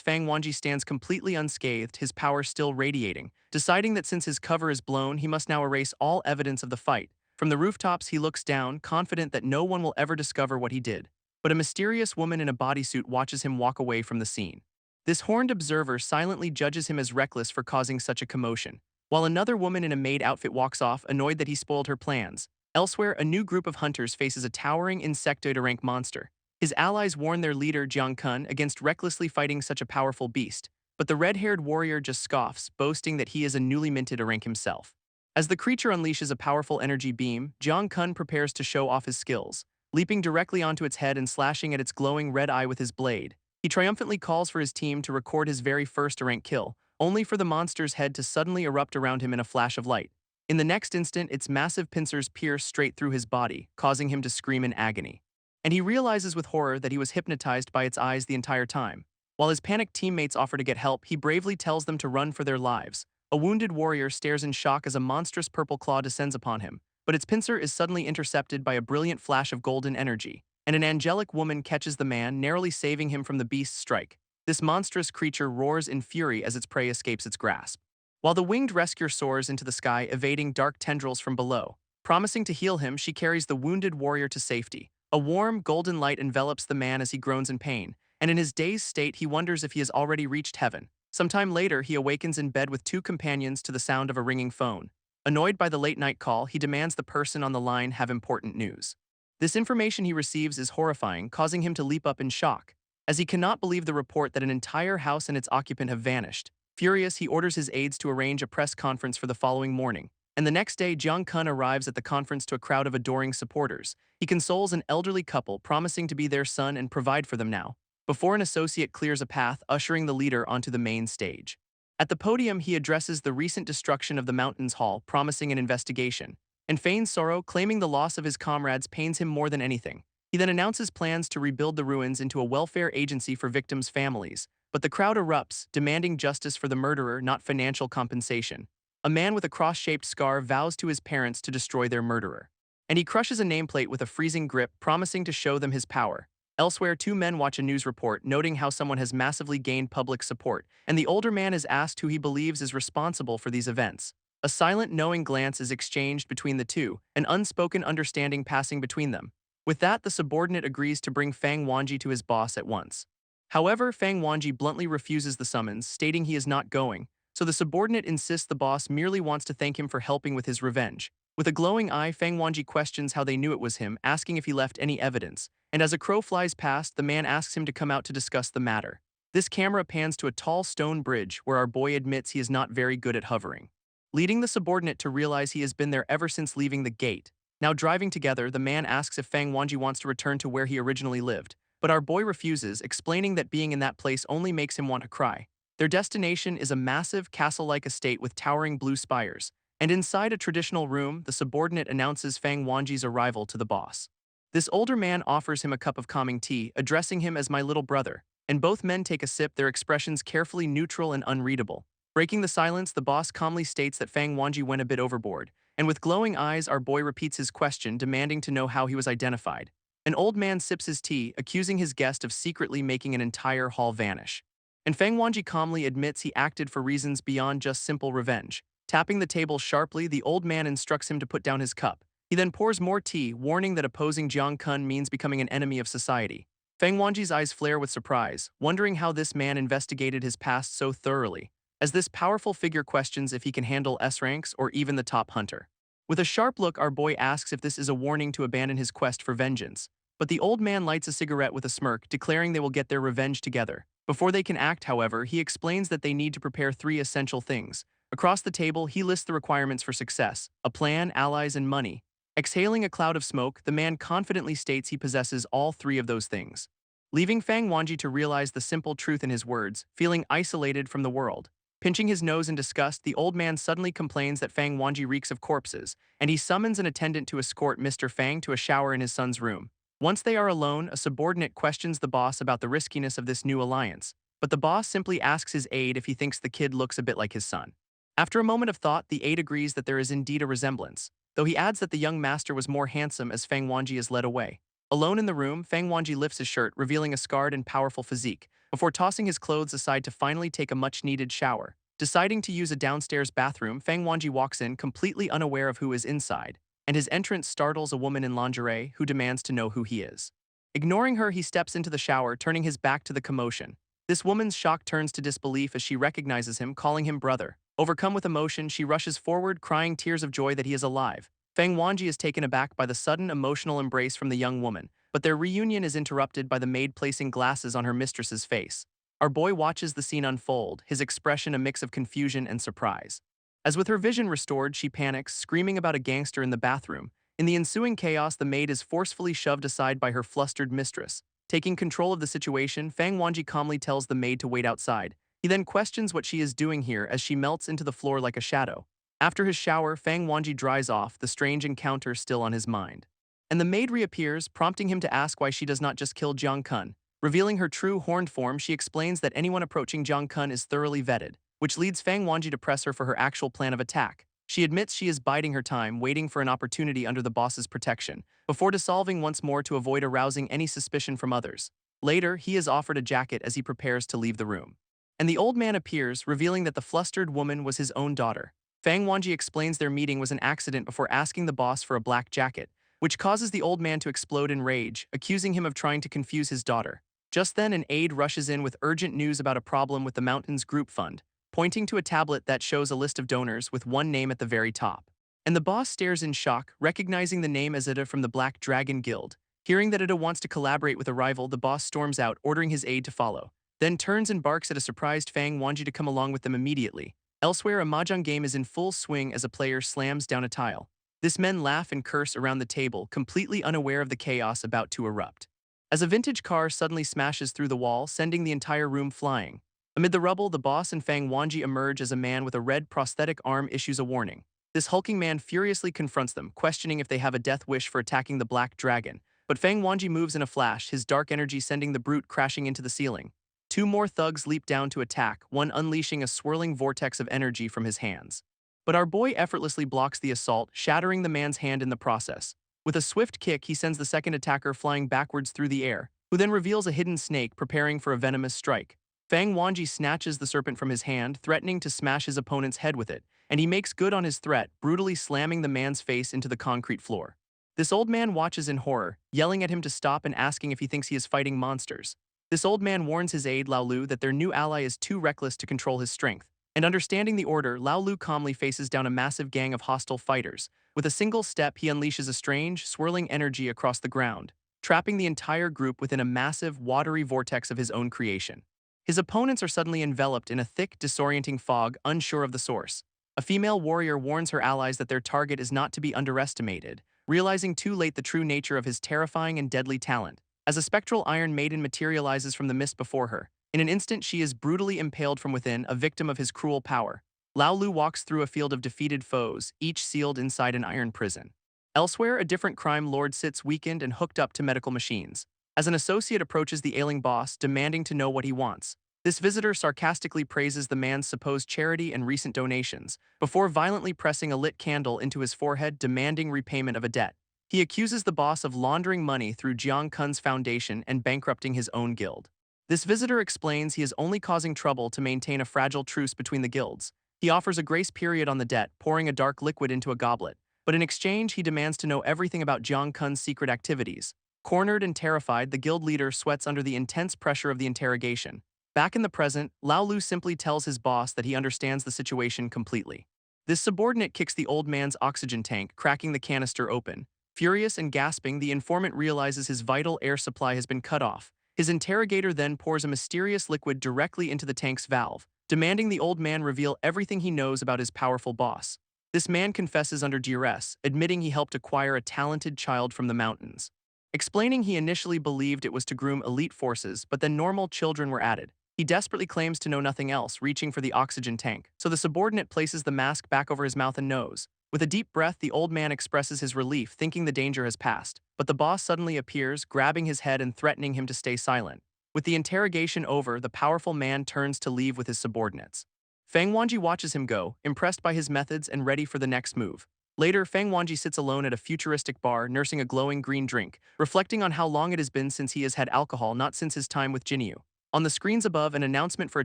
Fang Wanji stands completely unscathed, his power still radiating, deciding that since his cover is blown, he must now erase all evidence of the fight. From the rooftops, he looks down, confident that no one will ever discover what he did. But a mysterious woman in a bodysuit watches him walk away from the scene. This horned observer silently judges him as reckless for causing such a commotion, while another woman in a maid outfit walks off, annoyed that he spoiled her plans. Elsewhere, a new group of hunters faces a towering insectoid-rank monster. His allies warn their leader, Jang Kun, against recklessly fighting such a powerful beast, but the red-haired warrior just scoffs, boasting that he is a newly minted rank himself. As the creature unleashes a powerful energy beam, Jang Kun prepares to show off his skills, leaping directly onto its head and slashing at its glowing red eye with his blade. He triumphantly calls for his team to record his very first rank kill, only for the monster's head to suddenly erupt around him in a flash of light. In the next instant, its massive pincers pierce straight through his body, causing him to scream in agony. And he realizes with horror that he was hypnotized by its eyes the entire time. While his panicked teammates offer to get help, he bravely tells them to run for their lives. A wounded warrior stares in shock as a monstrous purple claw descends upon him, but its pincer is suddenly intercepted by a brilliant flash of golden energy, and an angelic woman catches the man, narrowly saving him from the beast's strike. This monstrous creature roars in fury as its prey escapes its grasp, while the winged rescuer soars into the sky, evading dark tendrils from below. Promising to heal him, she carries the wounded warrior to safety. A warm, golden light envelops the man as he groans in pain, and in his dazed state he wonders if he has already reached heaven. Sometime later, he awakens in bed with two companions to the sound of a ringing phone. Annoyed by the late-night call, he demands the person on the line have important news. This information he receives is horrifying, causing him to leap up in shock, as he cannot believe the report that an entire house and its occupant have vanished. Furious, he orders his aides to arrange a press conference for the following morning, and the next day Jang Kun arrives at the conference to a crowd of adoring supporters. He consoles an elderly couple, promising to be their son and provide for them now, before an associate clears a path, ushering the leader onto the main stage. At the podium, he addresses the recent destruction of the Mountains Hall, promising an investigation, and feigns sorrow, claiming the loss of his comrades pains him more than anything. He then announces plans to rebuild the ruins into a welfare agency for victims' families, but the crowd erupts, demanding justice for the murderer, not financial compensation. A man with a cross-shaped scar vows to his parents to destroy their murderer, and he crushes a nameplate with a freezing grip, promising to show them his power. Elsewhere, two men watch a news report noting how someone has massively gained public support, and the older man is asked who he believes is responsible for these events. A silent, knowing glance is exchanged between the two, an unspoken understanding passing between them. With that, the subordinate agrees to bring Fang Wanji to his boss at once. However, Fang Wanji bluntly refuses the summons, stating he is not going, so the subordinate insists the boss merely wants to thank him for helping with his revenge. With a glowing eye, Fang Wanji questions how they knew it was him, asking if he left any evidence, and as a crow flies past, the man asks him to come out to discuss the matter. This camera pans to a tall stone bridge where our boy admits he is not very good at hovering, leading the subordinate to realize he has been there ever since leaving the gate. Now driving together, the man asks if Fang Wanji wants to return to where he originally lived, but our boy refuses, explaining that being in that place only makes him want to cry. Their destination is a massive, castle-like estate with towering blue spires, and inside a traditional room, the subordinate announces Fang Wanji's arrival to the boss. This older man offers him a cup of calming tea, addressing him as my little brother, and both men take a sip, their expressions carefully neutral and unreadable. Breaking the silence, the boss calmly states that Fang Wanji went a bit overboard, and with glowing eyes, our boy repeats his question, demanding to know how he was identified. An old man sips his tea, accusing his guest of secretly making an entire hall vanish. And Fang Wanji calmly admits he acted for reasons beyond just simple revenge. Tapping the table sharply, the old man instructs him to put down his cup. He then pours more tea, warning that opposing Jang Kun means becoming an enemy of society. Fang Wanji's eyes flare with surprise, wondering how this man investigated his past so thoroughly, as this powerful figure questions if he can handle S-ranks or even the top hunter. With a sharp look, our boy asks if this is a warning to abandon his quest for vengeance, but the old man lights a cigarette with a smirk, declaring they will get their revenge together. Before they can act, however, he explains that they need to prepare 3 essential things. Across the table, he lists the requirements for success: a plan, allies, and money. Exhaling a cloud of smoke, the man confidently states he possesses all 3 of those things, leaving Fang Wanji to realize the simple truth in his words, feeling isolated from the world. Pinching his nose in disgust, the old man suddenly complains that Fang Wanji reeks of corpses, and he summons an attendant to escort Mr. Fang to a shower in his son's room. Once they are alone, a subordinate questions the boss about the riskiness of this new alliance, but the boss simply asks his aide if he thinks the kid looks a bit like his son. After a moment of thought, the aide agrees that there is indeed a resemblance, though he adds that the young master was more handsome as Fang Wanji is led away. Alone in the room, Fang Wanji lifts his shirt, revealing a scarred and powerful physique, before tossing his clothes aside to finally take a much-needed shower. Deciding to use a downstairs bathroom, Fang Wanji walks in, completely unaware of who is inside, and his entrance startles a woman in lingerie who demands to know who he is. Ignoring her, he steps into the shower, turning his back to the commotion. This woman's shock turns to disbelief as she recognizes him, calling him brother. Overcome with emotion, she rushes forward, crying tears of joy that he is alive. Fang Wanji is taken aback by the sudden emotional embrace from the young woman, but their reunion is interrupted by the maid placing glasses on her mistress's face. Our boy watches the scene unfold, his expression a mix of confusion and surprise. As with her vision restored, she panics, screaming about a gangster in the bathroom. In the ensuing chaos, the maid is forcefully shoved aside by her flustered mistress. Taking control of the situation, Fang Wanji calmly tells the maid to wait outside. He then questions what she is doing here as she melts into the floor like a shadow. After his shower, Fang Wanji dries off, the strange encounter still on his mind. And the maid reappears, prompting him to ask why she does not just kill Jang Kun. Revealing her true horned form, she explains that anyone approaching Jang Kun is thoroughly vetted, which leads Fang Wanji to press her for her actual plan of attack. She admits she is biding her time, waiting for an opportunity under the boss's protection, before dissolving once more to avoid arousing any suspicion from others. Later, he is offered a jacket as he prepares to leave the room. And the old man appears, revealing that the flustered woman was his own daughter. Fang Wanji explains their meeting was an accident before asking the boss for a black jacket, which causes the old man to explode in rage, accusing him of trying to confuse his daughter. Just then, an aide rushes in with urgent news about a problem with the Mountains Group Fund, pointing to a tablet that shows a list of donors with one name at the very top. And the boss stares in shock, recognizing the name as Ida from the Black Dragon Guild. Hearing that Ida wants to collaborate with a rival, the boss storms out, ordering his aide to follow, then turns and barks at a surprised Fang Wanji to come along with them immediately. Elsewhere, a mahjong game is in full swing as a player slams down a tile. This men laugh and curse around the table, completely unaware of the chaos about to erupt. As a vintage car suddenly smashes through the wall, sending the entire room flying. Amid the rubble, the boss and Fang Wanji emerge as a man with a red prosthetic arm issues a warning. This hulking man furiously confronts them, questioning if they have a death wish for attacking the Black Dragon. But Fang Wanji moves in a flash, his dark energy sending the brute crashing into the ceiling. Two more thugs leap down to attack, one unleashing a swirling vortex of energy from his hands. But our boy effortlessly blocks the assault, shattering the man's hand in the process. With a swift kick, he sends the second attacker flying backwards through the air, who then reveals a hidden snake preparing for a venomous strike. Fang Wanji snatches the serpent from his hand, threatening to smash his opponent's head with it, and he makes good on his threat, brutally slamming the man's face into the concrete floor. This old man watches in horror, yelling at him to stop and asking if he thinks he is fighting monsters. This old man warns his aide, Lao Lu, that their new ally is too reckless to control his strength. And understanding the order, Lao Lu calmly faces down a massive gang of hostile fighters. With a single step, he unleashes a strange, swirling energy across the ground, trapping the entire group within a massive, watery vortex of his own creation. His opponents are suddenly enveloped in a thick, disorienting fog, unsure of the source. A female warrior warns her allies that their target is not to be underestimated, realizing too late the true nature of his terrifying and deadly talent. As a spectral Iron Maiden materializes from the mist before her, in an instant she is brutally impaled from within, a victim of his cruel power. Lao Lu walks through a field of defeated foes, each sealed inside an iron prison. Elsewhere, a different crime lord sits weakened and hooked up to medical machines. As an associate approaches the ailing boss, demanding to know what he wants. This visitor sarcastically praises the man's supposed charity and recent donations, before violently pressing a lit candle into his forehead, demanding repayment of a debt. He accuses the boss of laundering money through Jang Kun's foundation and bankrupting his own guild. This visitor explains he is only causing trouble to maintain a fragile truce between the guilds. He offers a grace period on the debt, pouring a dark liquid into a goblet. But in exchange, he demands to know everything about Jang Kun's secret activities. Cornered and terrified, the guild leader sweats under the intense pressure of the interrogation. Back in the present, Lao Lu simply tells his boss that he understands the situation completely. This subordinate kicks the old man's oxygen tank, cracking the canister open. Furious and gasping, the informant realizes his vital air supply has been cut off. His interrogator then pours a mysterious liquid directly into the tank's valve, demanding the old man reveal everything he knows about his powerful boss. This man confesses under duress, admitting he helped acquire a talented child from the mountains. Explaining he initially believed it was to groom elite forces, but then normal children were added. He desperately claims to know nothing else, reaching for the oxygen tank, so the subordinate places the mask back over his mouth and nose. With a deep breath, the old man expresses his relief, thinking the danger has passed. But the boss suddenly appears, grabbing his head and threatening him to stay silent. With the interrogation over, the powerful man turns to leave with his subordinates. Fang Wanji watches him go, impressed by his methods and ready for the next move. Later, Fang Wanji sits alone at a futuristic bar, nursing a glowing green drink, reflecting on how long it has been since he has had alcohol, not since his time with Jinyu. On the screens above, an announcement for a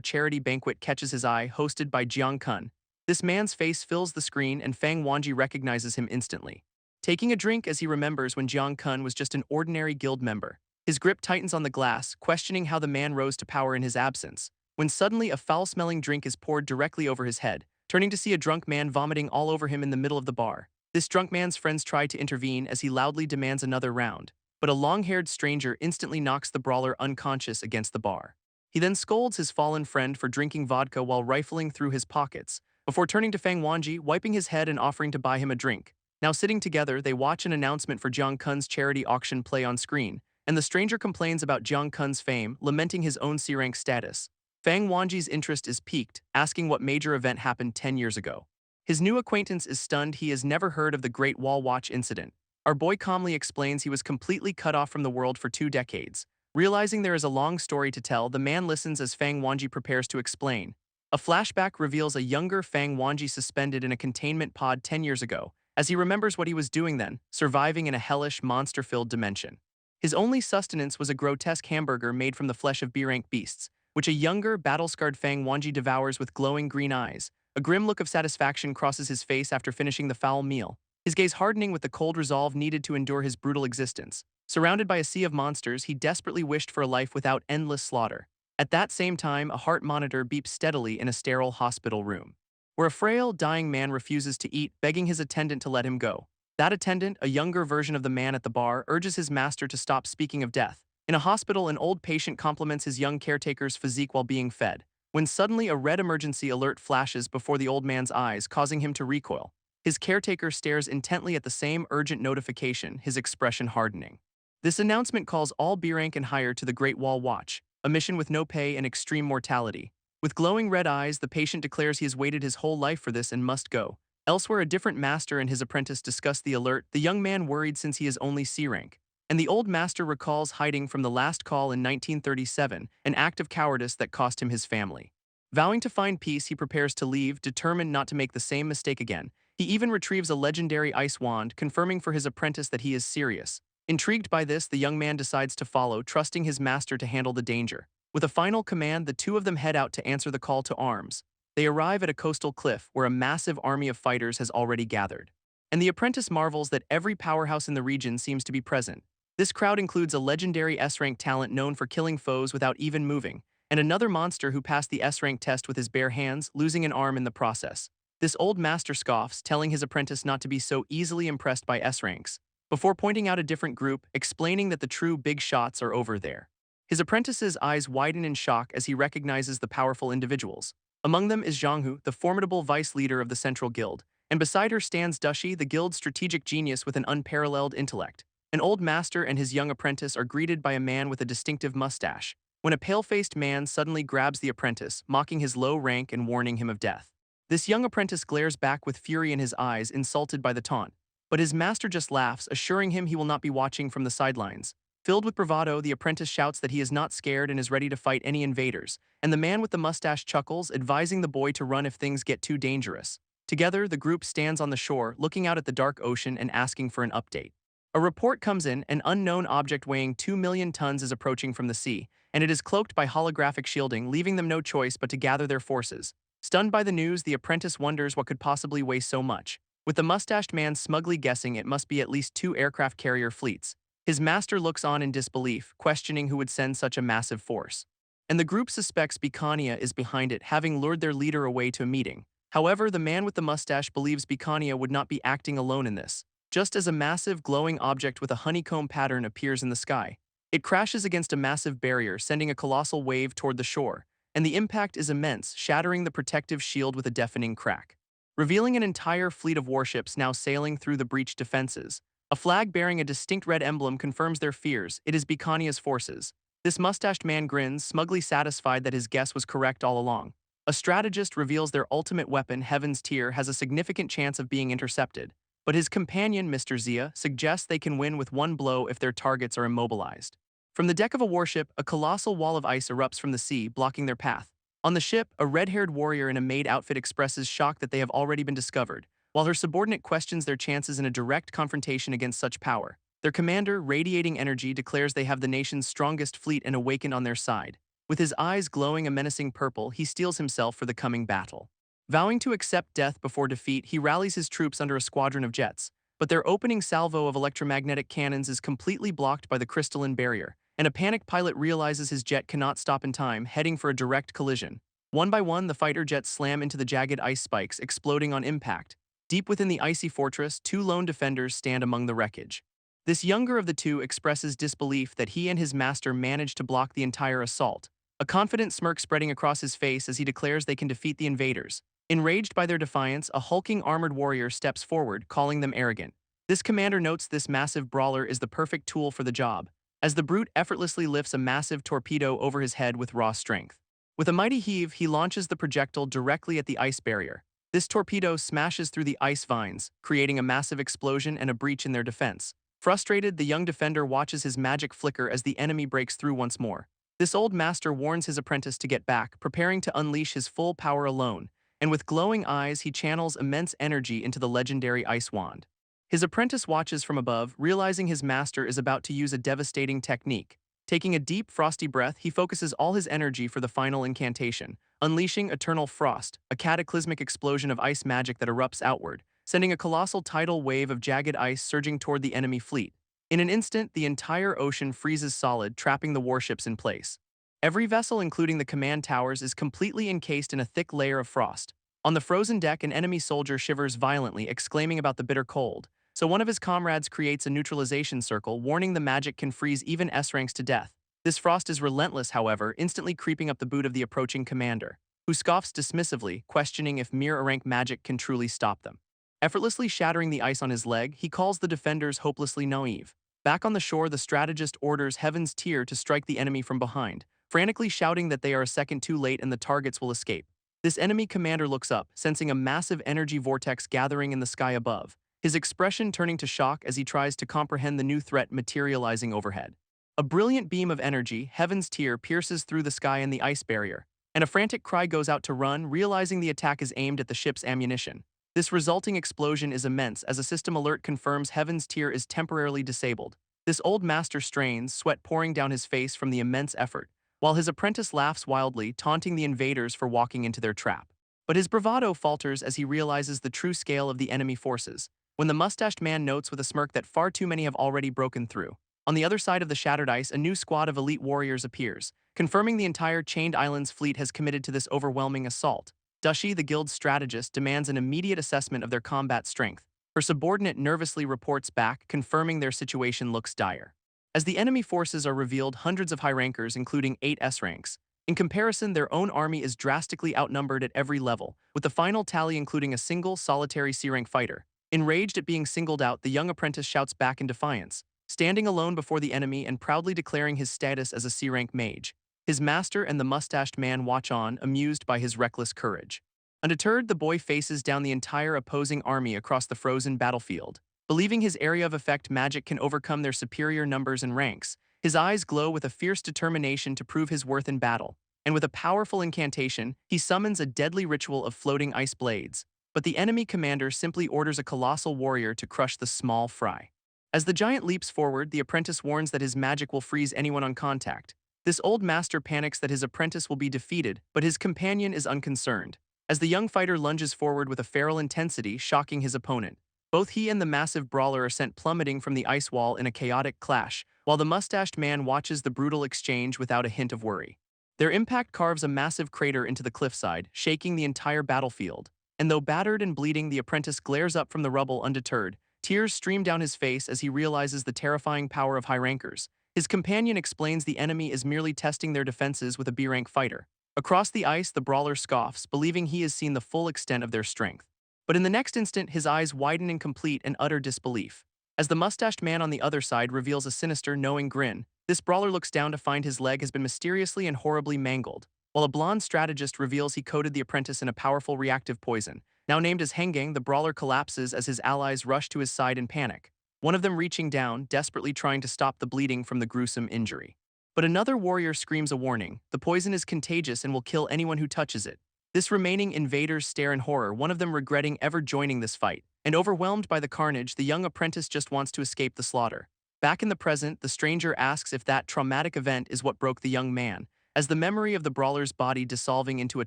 charity banquet catches his eye, hosted by Jang Kun. This man's face fills the screen and Fang Wanji recognizes him instantly. Taking a drink as he remembers when Jang Kun was just an ordinary guild member. His grip tightens on the glass, questioning how the man rose to power in his absence. When suddenly a foul-smelling drink is poured directly over his head, turning to see a drunk man vomiting all over him in the middle of the bar. This drunk man's friends try to intervene as he loudly demands another round, but a long-haired stranger instantly knocks the brawler unconscious against the bar. He then scolds his fallen friend for drinking vodka while rifling through his pockets, before turning to Fang Wanji, wiping his head and offering to buy him a drink. Now sitting together, they watch an announcement for Jang Kun's charity auction play on screen, and the stranger complains about Jang Kun's fame, lamenting his own C-rank status. Fang Wanji's interest is piqued, asking what major event happened 10 years ago. His new acquaintance is stunned. He has never heard of the Great Wall Watch incident. Our boy calmly explains he was completely cut off from the world for 2 decades. Realizing there is a long story to tell, the man listens as Fang Wanji prepares to explain. A flashback reveals a younger Fang Wanji suspended in a containment pod 10 years ago, as he remembers what he was doing then, surviving in a hellish, monster-filled dimension. His only sustenance was a grotesque hamburger made from the flesh of B-rank beasts, which a younger, battle-scarred Fang Wanji devours with glowing green eyes. A grim look of satisfaction crosses his face after finishing the foul meal, his gaze hardening with the cold resolve needed to endure his brutal existence. Surrounded by a sea of monsters, he desperately wished for a life without endless slaughter. At that same time, a heart monitor beeps steadily in a sterile hospital room. where a frail, dying man refuses to eat, begging his attendant to let him go. That attendant, a younger version of the man at the bar, urges his master to stop speaking of death. In a hospital, an old patient compliments his young caretaker's physique while being fed, when suddenly a red emergency alert flashes before the old man's eyes, causing him to recoil. His caretaker stares intently at the same urgent notification, his expression hardening. This announcement calls all B rank and higher to the Great Wall Watch, a mission with no pay and extreme mortality. With glowing red eyes, the patient declares he has waited his whole life for this and must go. Elsewhere, a different master and his apprentice discuss the alert, the young man worried since he is only C rank. And the old master recalls hiding from the last call in 1937, an act of cowardice that cost him his family. Vowing to find peace, he prepares to leave, determined not to make the same mistake again. He even retrieves a legendary ice wand, confirming for his apprentice that he is serious. Intrigued by this, the young man decides to follow, trusting his master to handle the danger. With a final command, the two of them head out to answer the call to arms. They arrive at a coastal cliff where a massive army of fighters has already gathered. And the apprentice marvels that every powerhouse in the region seems to be present. This crowd includes a legendary S-rank talent known for killing foes without even moving, and another monster who passed the S-rank test with his bare hands, losing an arm in the process. This old master scoffs, telling his apprentice not to be so easily impressed by S-ranks, before pointing out a different group, explaining that the true big shots are over there. His apprentice's eyes widen in shock as he recognizes the powerful individuals. Among them is Zhanghu, the formidable vice leader of the Central Guild, and beside her stands Dushi, the guild's strategic genius with an unparalleled intellect. An old master and his young apprentice are greeted by a man with a distinctive mustache, when a pale-faced man suddenly grabs the apprentice, mocking his low rank and warning him of death. This young apprentice glares back with fury in his eyes, insulted by the taunt. But his master just laughs, assuring him he will not be watching from the sidelines. Filled with bravado, the apprentice shouts that he is not scared and is ready to fight any invaders, and the man with the mustache chuckles, advising the boy to run if things get too dangerous. Together, the group stands on the shore, looking out at the dark ocean and asking for an update. A report comes in, an unknown object weighing 2 million tons is approaching from the sea, and it is cloaked by holographic shielding, leaving them no choice but to gather their forces. Stunned by the news, the apprentice wonders what could possibly weigh so much. With the mustached man smugly guessing it must be at least 2 aircraft carrier fleets. His master looks on in disbelief, questioning who would send such a massive force. And the group suspects Bicania is behind it, having lured their leader away to a meeting. However, the man with the mustache believes Bicania would not be acting alone in this. Just as a massive glowing object with a honeycomb pattern appears in the sky. It crashes against a massive barrier, sending a colossal wave toward the shore, and the impact is immense, shattering the protective shield with a deafening crack. Revealing an entire fleet of warships now sailing through the breached defenses. A flag bearing a distinct red emblem confirms their fears. It is Bicania's forces. This mustached man grins, smugly satisfied that his guess was correct all along. A strategist reveals their ultimate weapon, Heaven's Tear, has a significant chance of being intercepted. But his companion, Mr. Zia, suggests they can win with one blow if their targets are immobilized. From the deck of a warship, a colossal wall of ice erupts from the sea, blocking their path. On the ship, a red-haired warrior in a maid outfit expresses shock that they have already been discovered, while her subordinate questions their chances in a direct confrontation against such power. Their commander, radiating energy, declares they have the nation's strongest fleet and awakened on their side. With his eyes glowing a menacing purple, he steels himself for the coming battle. Vowing to accept death before defeat, he rallies his troops under a squadron of jets, but their opening salvo of electromagnetic cannons is completely blocked by the crystalline barrier, and a panicked pilot realizes his jet cannot stop in time, heading for a direct collision. One by one, the fighter jets slam into the jagged ice spikes, exploding on impact. Deep within the icy fortress, 2 lone defenders stand among the wreckage. This younger of the two expresses disbelief that he and his master managed to block the entire assault, a confident smirk spreading across his face as he declares they can defeat the invaders. Enraged by their defiance, a hulking armored warrior steps forward, calling them arrogant. This commander notes this massive brawler is the perfect tool for the job, as the brute effortlessly lifts a massive torpedo over his head with raw strength. With a mighty heave, he launches the projectile directly at the ice barrier. This torpedo smashes through the ice vines, creating a massive explosion and a breach in their defense. Frustrated, the young defender watches his magic flicker as the enemy breaks through once more. This old master warns his apprentice to get back, preparing to unleash his full power alone, and with glowing eyes he channels immense energy into the legendary ice wand. His apprentice watches from above, realizing his master is about to use a devastating technique. Taking a deep, frosty breath, he focuses all his energy for the final incantation, unleashing Eternal Frost, a cataclysmic explosion of ice magic that erupts outward, sending a colossal tidal wave of jagged ice surging toward the enemy fleet. In an instant, the entire ocean freezes solid, trapping the warships in place. Every vessel, including the command towers, is completely encased in a thick layer of frost. On the frozen deck, an enemy soldier shivers violently, exclaiming about the bitter cold. So one of his comrades creates a neutralization circle, warning the magic can freeze even S ranks to death. This frost is relentless, however, instantly creeping up the boot of the approaching commander, who scoffs dismissively, questioning if mere rank magic can truly stop them. Effortlessly shattering the ice on his leg, he calls the defenders hopelessly naive. Back on the shore, the strategist orders Heaven's Tear to strike the enemy from behind, frantically shouting that they are a second too late and the targets will escape. This enemy commander looks up, sensing a massive energy vortex gathering in the sky above, his expression turning to shock as he tries to comprehend the new threat materializing overhead. A brilliant beam of energy, Heaven's Tear, pierces through the sky and the ice barrier, and a frantic cry goes out to run, realizing the attack is aimed at the ship's ammunition. This resulting explosion is immense as a system alert confirms Heaven's Tear is temporarily disabled. This old master strains, sweat pouring down his face from the immense effort, while his apprentice laughs wildly, taunting the invaders for walking into their trap. But his bravado falters as he realizes the true scale of the enemy forces, when the mustached man notes with a smirk that far too many have already broken through. On the other side of the shattered ice, a new squad of elite warriors appears, confirming the entire Chained Islands fleet has committed to this overwhelming assault. Dushi, the guild's strategist, demands an immediate assessment of their combat strength. Her subordinate nervously reports back, confirming their situation looks dire. As the enemy forces are revealed, hundreds of high rankers, including 8 S ranks. In comparison, their own army is drastically outnumbered at every level, with the final tally including a single solitary C rank fighter. Enraged at being singled out, the young apprentice shouts back in defiance, standing alone before the enemy and proudly declaring his status as a C rank mage. His master and the mustached man watch on, amused by his reckless courage. Undeterred, the boy faces down the entire opposing army across the frozen battlefield. Believing his area of effect magic can overcome their superior numbers and ranks, his eyes glow with a fierce determination to prove his worth in battle. And with a powerful incantation, he summons a deadly ritual of floating ice blades. But the enemy commander simply orders a colossal warrior to crush the small fry. As the giant leaps forward, the apprentice warns that his magic will freeze anyone on contact. This old master panics that his apprentice will be defeated, but his companion is unconcerned. As the young fighter lunges forward with a feral intensity, shocking his opponent, both he and the massive brawler are sent plummeting from the ice wall in a chaotic clash, while the mustached man watches the brutal exchange without a hint of worry. Their impact carves a massive crater into the cliffside, shaking the entire battlefield. And though battered and bleeding, the apprentice glares up from the rubble undeterred. Tears stream down his face as he realizes the terrifying power of high rankers. His companion explains the enemy is merely testing their defenses with a B-rank fighter. Across the ice, the brawler scoffs, believing he has seen the full extent of their strength. But in the next instant, his eyes widen in complete and utter disbelief. As the mustached man on the other side reveals a sinister, knowing grin, this brawler looks down to find his leg has been mysteriously and horribly mangled, while a blonde strategist reveals he coated the apprentice in a powerful reactive poison. Now named as Hengang, the brawler collapses as his allies rush to his side in panic, one of them reaching down, desperately trying to stop the bleeding from the gruesome injury. But another warrior screams a warning. The poison is contagious and will kill anyone who touches it. This remaining invaders stare in horror, one of them regretting ever joining this fight. And overwhelmed by the carnage, the young apprentice just wants to escape the slaughter. Back in the present, the stranger asks if that traumatic event is what broke the young man, as the memory of the brawler's body dissolving into a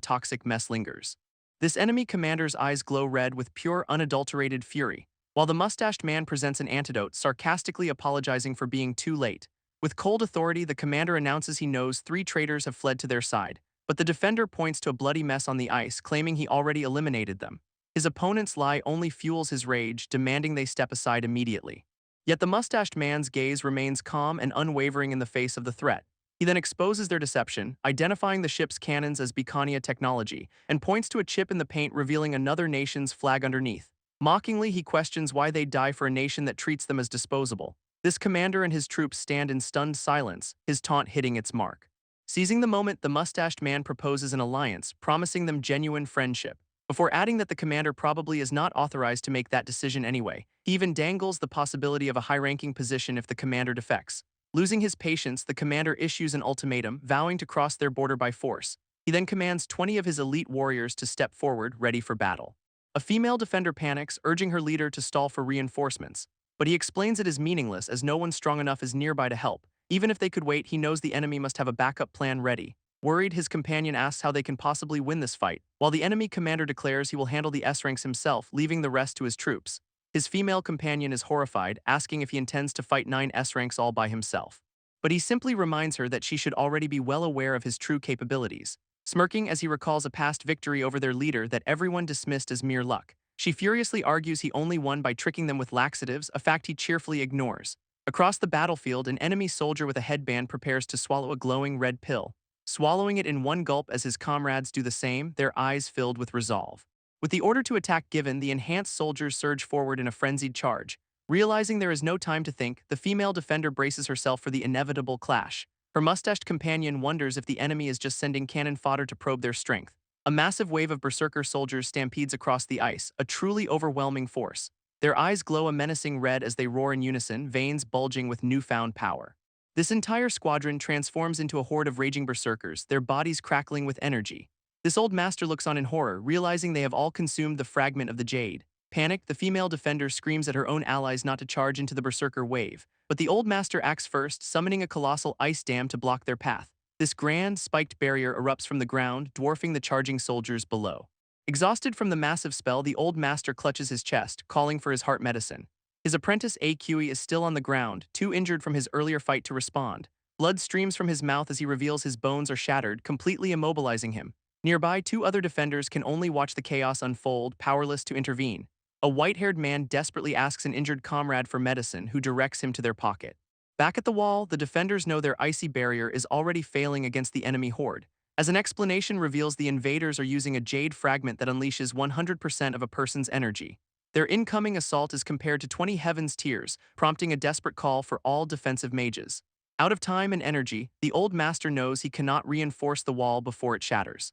toxic mess lingers. This enemy commander's eyes glow red with pure, unadulterated fury, while the mustached man presents an antidote, sarcastically apologizing for being too late. With cold authority, the commander announces he knows 3 traitors have fled to their side, but the defender points to a bloody mess on the ice, claiming he already eliminated them. His opponent's lie only fuels his rage, demanding they step aside immediately. Yet the mustached man's gaze remains calm and unwavering in the face of the threat. He then exposes their deception, identifying the ship's cannons as Beacania technology, and points to a chip in the paint revealing another nation's flag underneath. Mockingly, he questions why they'd die for a nation that treats them as disposable. This commander and his troops stand in stunned silence, his taunt hitting its mark. Seizing the moment, the mustached man proposes an alliance, promising them genuine friendship. Before adding that the commander probably is not authorized to make that decision anyway, he even dangles the possibility of a high-ranking position if the commander defects. Losing his patience, the commander issues an ultimatum, vowing to cross their border by force. He then commands 20 of his elite warriors to step forward, ready for battle. A female defender panics, urging her leader to stall for reinforcements, but he explains it is meaningless as no one strong enough is nearby to help. Even if they could wait, he knows the enemy must have a backup plan ready. Worried, his companion asks how they can possibly win this fight, while the enemy commander declares he will handle the S-ranks himself, leaving the rest to his troops. His female companion is horrified, asking if he intends to fight 9 S-ranks all by himself. But he simply reminds her that she should already be well aware of his true capabilities. smirking as he recalls a past victory over their leader that everyone dismissed as mere luck. She furiously argues he only won by tricking them with laxatives, a fact he cheerfully ignores. Across the battlefield, an enemy soldier with a headband prepares to swallow a glowing red pill, swallowing it in one gulp as his comrades do the same, their eyes filled with resolve. With the order to attack given, the enhanced soldiers surge forward in a frenzied charge. Realizing there is no time to think, the female defender braces herself for the inevitable clash. Her mustached companion wonders if the enemy is just sending cannon fodder to probe their strength. A massive wave of berserker soldiers stampedes across the ice, a truly overwhelming force. Their eyes glow a menacing red as they roar in unison, veins bulging with newfound power. This entire squadron transforms into a horde of raging berserkers, their bodies crackling with energy. This old master looks on in horror, realizing they have all consumed the fragment of the jade. Panicked, the female defender screams at her own allies not to charge into the berserker wave. But the old master acts first, summoning a colossal ice dam to block their path. This grand, spiked barrier erupts from the ground, dwarfing the charging soldiers below. Exhausted from the massive spell, the old master clutches his chest, calling for his heart medicine. His apprentice AQE is still on the ground, too injured from his earlier fight to respond. Blood streams from his mouth as he reveals his bones are shattered, completely immobilizing him. Nearby, two other defenders can only watch the chaos unfold, powerless to intervene. A white-haired man desperately asks an injured comrade for medicine, who directs him to their pocket. Back at the wall, the defenders know their icy barrier is already failing against the enemy horde. As an explanation reveals, the invaders are using a jade fragment that unleashes 100% of a person's energy. Their incoming assault is compared to 20 heaven's tears, prompting a desperate call for all defensive mages. Out of time and energy, the old master knows he cannot reinforce the wall before it shatters.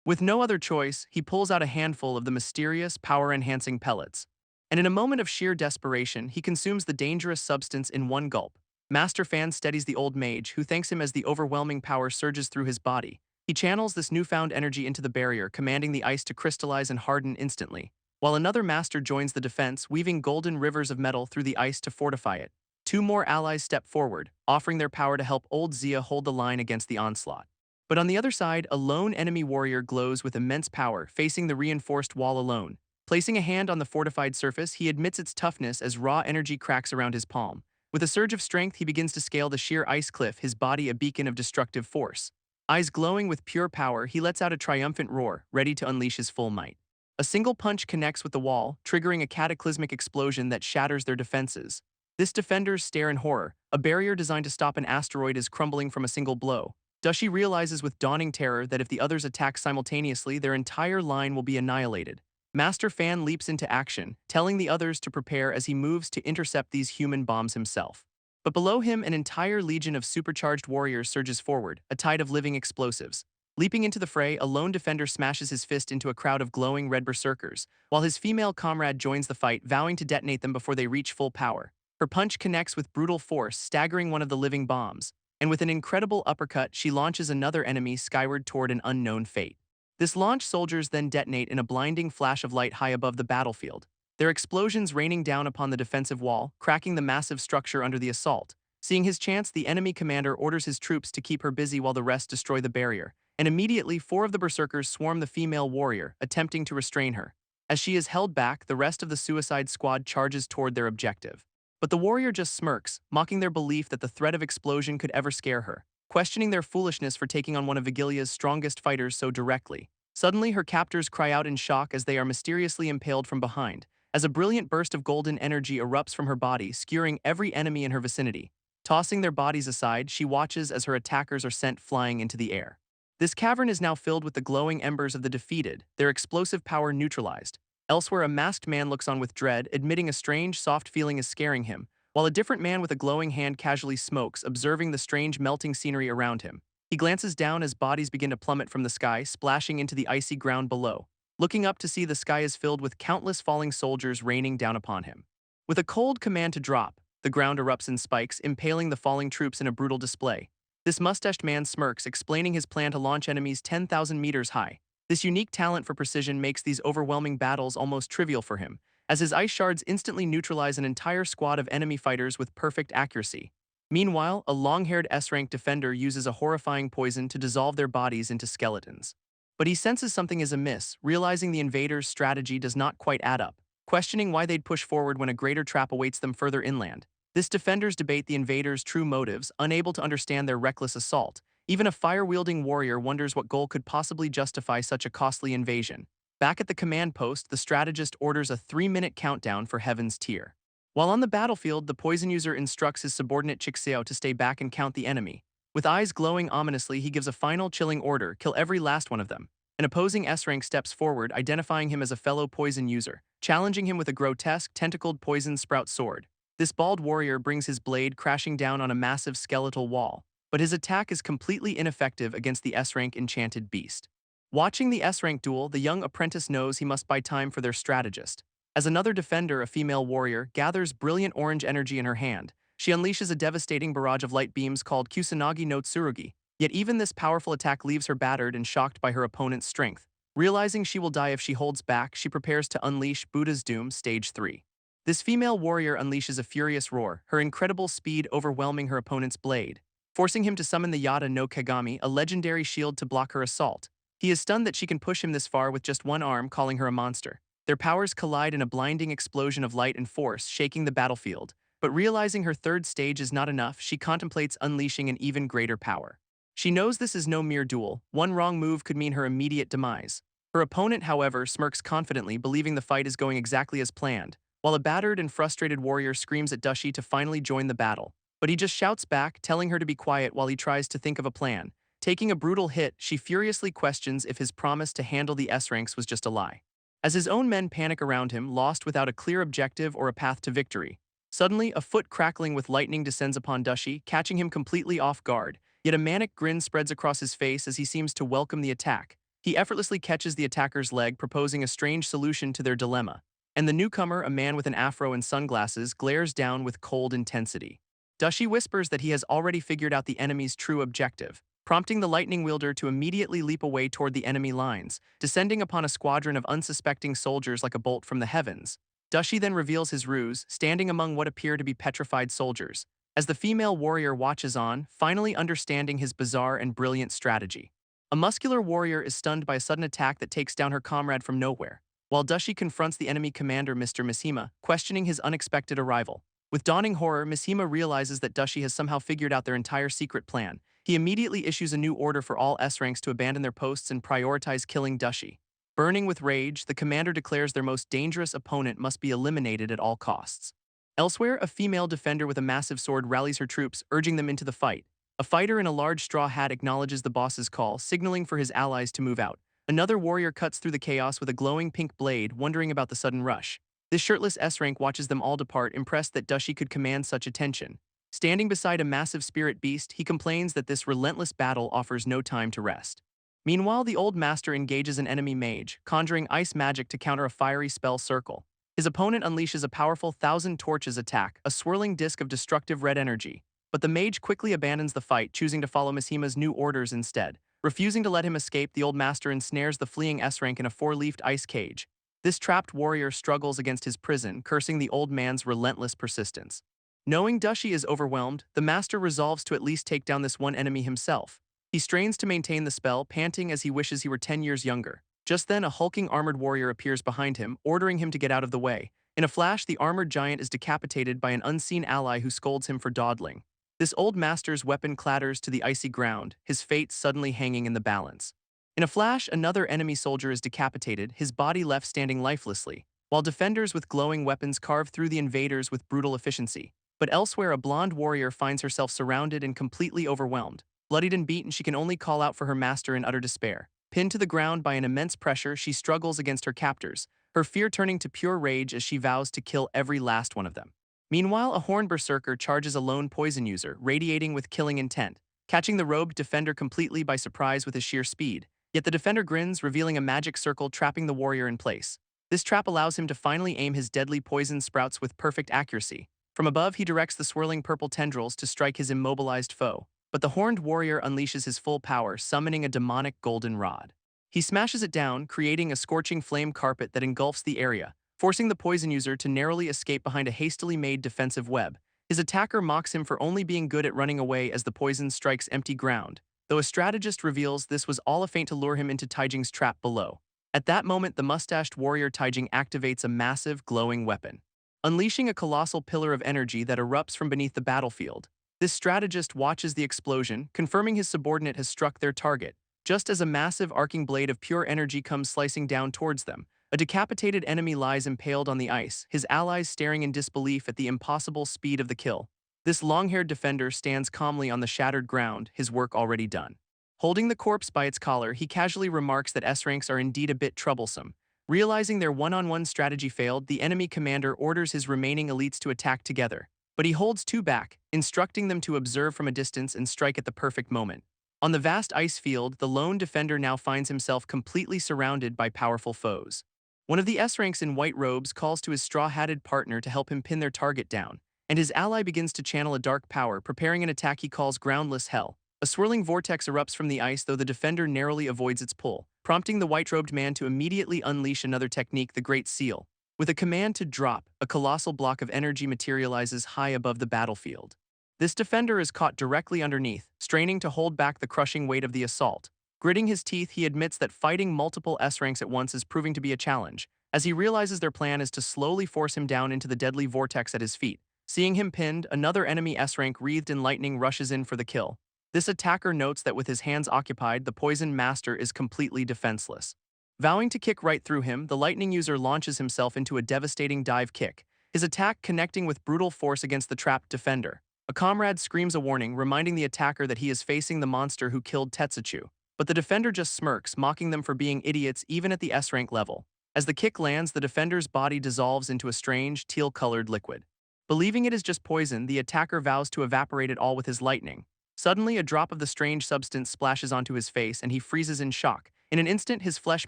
With no other choice, he pulls out a handful of the mysterious, power-enhancing pellets. And in a moment of sheer desperation, he consumes the dangerous substance in one gulp. Master Fan steadies the old mage, who thanks him as the overwhelming power surges through his body. He channels this newfound energy into the barrier, commanding the ice to crystallize and harden instantly, while another master joins the defense, weaving golden rivers of metal through the ice to fortify it. Two more allies step forward, offering their power to help old Zia hold the line against the onslaught. But on the other side, a lone enemy warrior glows with immense power, facing the reinforced wall alone. Placing a hand on the fortified surface, he admits its toughness as raw energy cracks around his palm. With a surge of strength, he begins to scale the sheer ice cliff, his body a beacon of destructive force. Eyes glowing with pure power, he lets out a triumphant roar, ready to unleash his full might. A single punch connects with the wall, triggering a cataclysmic explosion that shatters their defenses. This defenders stare in horror. A barrier designed to stop an asteroid is crumbling from a single blow. Dashi realizes with dawning terror that if the others attack simultaneously, their entire line will be annihilated. Master Fan leaps into action, telling the others to prepare as he moves to intercept these human bombs himself. But below him, an entire legion of supercharged warriors surges forward, a tide of living explosives. Leaping into the fray, a lone defender smashes his fist into a crowd of glowing red berserkers, while his female comrade joins the fight, vowing to detonate them before they reach full power. Her punch connects with brutal force, staggering one of the living bombs, and with an incredible uppercut, she launches another enemy skyward toward an unknown fate. This launch, soldiers then detonate in a blinding flash of light high above the battlefield, their explosions raining down upon the defensive wall, cracking the massive structure under the assault. Seeing his chance, the enemy commander orders his troops to keep her busy while the rest destroy the barrier, and immediately 4 of the berserkers swarm the female warrior, attempting to restrain her. As she is held back, the rest of the suicide squad charges toward their objective. But the warrior just smirks, mocking their belief that the threat of explosion could ever scare her, questioning their foolishness for taking on one of Vigilia's strongest fighters so directly. Suddenly, her captors cry out in shock as they are mysteriously impaled from behind, as a brilliant burst of golden energy erupts from her body, skewering every enemy in her vicinity. Tossing their bodies aside, she watches as her attackers are sent flying into the air. This cavern is now filled with the glowing embers of the defeated, their explosive power neutralized. Elsewhere, a masked man looks on with dread, admitting a strange, soft feeling is scaring him, while a different man with a glowing hand casually smokes, observing the strange melting scenery around him. He glances down as bodies begin to plummet from the sky, splashing into the icy ground below. Looking up to see the sky is filled with countless falling soldiers raining down upon him. With a cold command to drop, the ground erupts in spikes, impaling the falling troops in a brutal display. This mustached man smirks, explaining his plan to launch enemies 10,000 meters high. This unique talent for precision makes these overwhelming battles almost trivial for him, as his ice shards instantly neutralize an entire squad of enemy fighters with perfect accuracy. Meanwhile, a long-haired S-rank defender uses a horrifying poison to dissolve their bodies into skeletons. But he senses something is amiss, realizing the invaders' strategy does not quite add up, questioning why they'd push forward when a greater trap awaits them further inland. This defenders debate the invaders' true motives, unable to understand their reckless assault, Even a fire-wielding warrior wonders what goal could possibly justify such a costly invasion. Back at the command post, the strategist orders a 3-minute countdown for Heaven's Tier. While on the battlefield, the poison user instructs his subordinate Chixeo to stay back and count the enemy. With eyes glowing ominously, he gives a final chilling order: kill every last one of them. An opposing S-rank steps forward, identifying him as a fellow poison user, challenging him with a grotesque, tentacled poison sprout sword. This bald warrior brings his blade crashing down on a massive skeletal wall, but his attack is completely ineffective against the S-rank enchanted beast. Watching the S-rank duel, the young apprentice knows he must buy time for their strategist. As another defender, a female warrior, gathers brilliant orange energy in her hand, she unleashes a devastating barrage of light beams called Kusanagi no Tsurugi. Yet even this powerful attack leaves her battered and shocked by her opponent's strength. Realizing she will die if she holds back, she prepares to unleash Buddha's Doom Stage 3. This female warrior unleashes a furious roar, her incredible speed overwhelming her opponent's blade, forcing him to summon the Yata no Kagami, a legendary shield to block her assault. He is stunned that she can push him this far with just one arm, calling her a monster. Their powers collide in a blinding explosion of light and force, shaking the battlefield. But realizing her third stage is not enough, she contemplates unleashing an even greater power. She knows this is no mere duel. One wrong move could mean her immediate demise. Her opponent, however, smirks confidently, believing the fight is going exactly as planned, while a battered and frustrated warrior screams at Dushi to finally join the battle. But he just shouts back, telling her to be quiet while he tries to think of a plan. Taking a brutal hit, she furiously questions if his promise to handle the S-ranks was just a lie. As his own men panic around him, lost without a clear objective or a path to victory, suddenly a foot crackling with lightning descends upon Dushi, catching him completely off guard. Yet a manic grin spreads across his face as he seems to welcome the attack. He effortlessly catches the attacker's leg, proposing a strange solution to their dilemma. And the newcomer, a man with an afro and sunglasses, glares down with cold intensity. Dushi whispers that he has already figured out the enemy's true objective, prompting the lightning wielder to immediately leap away toward the enemy lines, descending upon a squadron of unsuspecting soldiers like a bolt from the heavens. Dushi then reveals his ruse, standing among what appear to be petrified soldiers, as the female warrior watches on, finally understanding his bizarre and brilliant strategy. A muscular warrior is stunned by a sudden attack that takes down her comrade from nowhere, while Dushi confronts the enemy commander Mr. Mishima, questioning his unexpected arrival. With dawning horror, Mishima realizes that Dushi has somehow figured out their entire secret plan. He immediately issues a new order for all S-ranks to abandon their posts and prioritize killing Dushi. Burning with rage, the commander declares their most dangerous opponent must be eliminated at all costs. Elsewhere, a female defender with a massive sword rallies her troops, urging them into the fight. A fighter in a large straw hat acknowledges the boss's call, signaling for his allies to move out. Another warrior cuts through the chaos with a glowing pink blade, wondering about the sudden rush. This shirtless S-rank watches them all depart, impressed that Dushi could command such attention. Standing beside a massive spirit beast, he complains that this relentless battle offers no time to rest. Meanwhile, the old master engages an enemy mage, conjuring ice magic to counter a fiery spell circle. His opponent unleashes a powerful Thousand Torches attack, a swirling disc of destructive red energy. But the mage quickly abandons the fight, choosing to follow Mishima's new orders instead. Refusing to let him escape, the old master ensnares the fleeing S-rank in a 4-leafed ice cage. This trapped warrior struggles against his prison, cursing the old man's relentless persistence. Knowing Dushi is overwhelmed, the master resolves to at least take down this one enemy himself. He strains to maintain the spell, panting as he wishes he were 10 years younger. Just then, a hulking armored warrior appears behind him, ordering him to get out of the way. In a flash, the armored giant is decapitated by an unseen ally who scolds him for dawdling. This old master's weapon clatters to the icy ground, his fate suddenly hanging in the balance. In a flash, another enemy soldier is decapitated, his body left standing lifelessly, while defenders with glowing weapons carve through the invaders with brutal efficiency. But elsewhere, a blonde warrior finds herself surrounded and completely overwhelmed. Bloodied and beaten, she can only call out for her master in utter despair. Pinned to the ground by an immense pressure, she struggles against her captors, her fear turning to pure rage as she vows to kill every last one of them. Meanwhile, a horned berserker charges a lone poison user, radiating with killing intent, catching the robed defender completely by surprise with his sheer speed. Yet the defender grins, revealing a magic circle trapping the warrior in place. This trap allows him to finally aim his deadly poison sprouts with perfect accuracy. From above, he directs the swirling purple tendrils to strike his immobilized foe. But the horned warrior unleashes his full power, summoning a demonic golden rod. He smashes it down, creating a scorching flame carpet that engulfs the area, forcing the poison user to narrowly escape behind a hastily made defensive web. His attacker mocks him for only being good at running away as the poison strikes empty ground, though a strategist reveals this was all a feint to lure him into Taijing's trap below. At that moment, the mustached warrior Taijing activates a massive, glowing weapon, unleashing a colossal pillar of energy that erupts from beneath the battlefield. This strategist watches the explosion, confirming his subordinate has struck their target. Just as a massive arcing blade of pure energy comes slicing down towards them, a decapitated enemy lies impaled on the ice, his allies staring in disbelief at the impossible speed of the kill. This long-haired defender stands calmly on the shattered ground, his work already done. Holding the corpse by its collar, he casually remarks that S-ranks are indeed a bit troublesome. Realizing their one-on-one strategy failed, the enemy commander orders his remaining elites to attack together. But he holds two back, instructing them to observe from a distance and strike at the perfect moment. On the vast ice field, the lone defender now finds himself completely surrounded by powerful foes. One of the S-ranks in white robes calls to his straw-hatted partner to help him pin their target down, and his ally begins to channel a dark power, preparing an attack he calls Groundless Hell. A swirling vortex erupts from the ice, though the defender narrowly avoids its pull, prompting the white-robed man to immediately unleash another technique, the Great Seal. With a command to drop, a colossal block of energy materializes high above the battlefield. This defender is caught directly underneath, straining to hold back the crushing weight of the assault. Gritting his teeth, he admits that fighting multiple S-ranks at once is proving to be a challenge, as he realizes their plan is to slowly force him down into the deadly vortex at his feet. Seeing him pinned, another enemy S-rank wreathed in lightning rushes in for the kill. This attacker notes that with his hands occupied, the poison master is completely defenseless. Vowing to kick right through him, the lightning user launches himself into a devastating dive kick, his attack connecting with brutal force against the trapped defender. A comrade screams a warning, reminding the attacker that he is facing the monster who killed Tetsuchu. But the defender just smirks, mocking them for being idiots even at the S-rank level. As the kick lands, the defender's body dissolves into a strange, teal-colored liquid. Believing it is just poison, the attacker vows to evaporate it all with his lightning. Suddenly, a drop of the strange substance splashes onto his face and he freezes in shock. In an instant, his flesh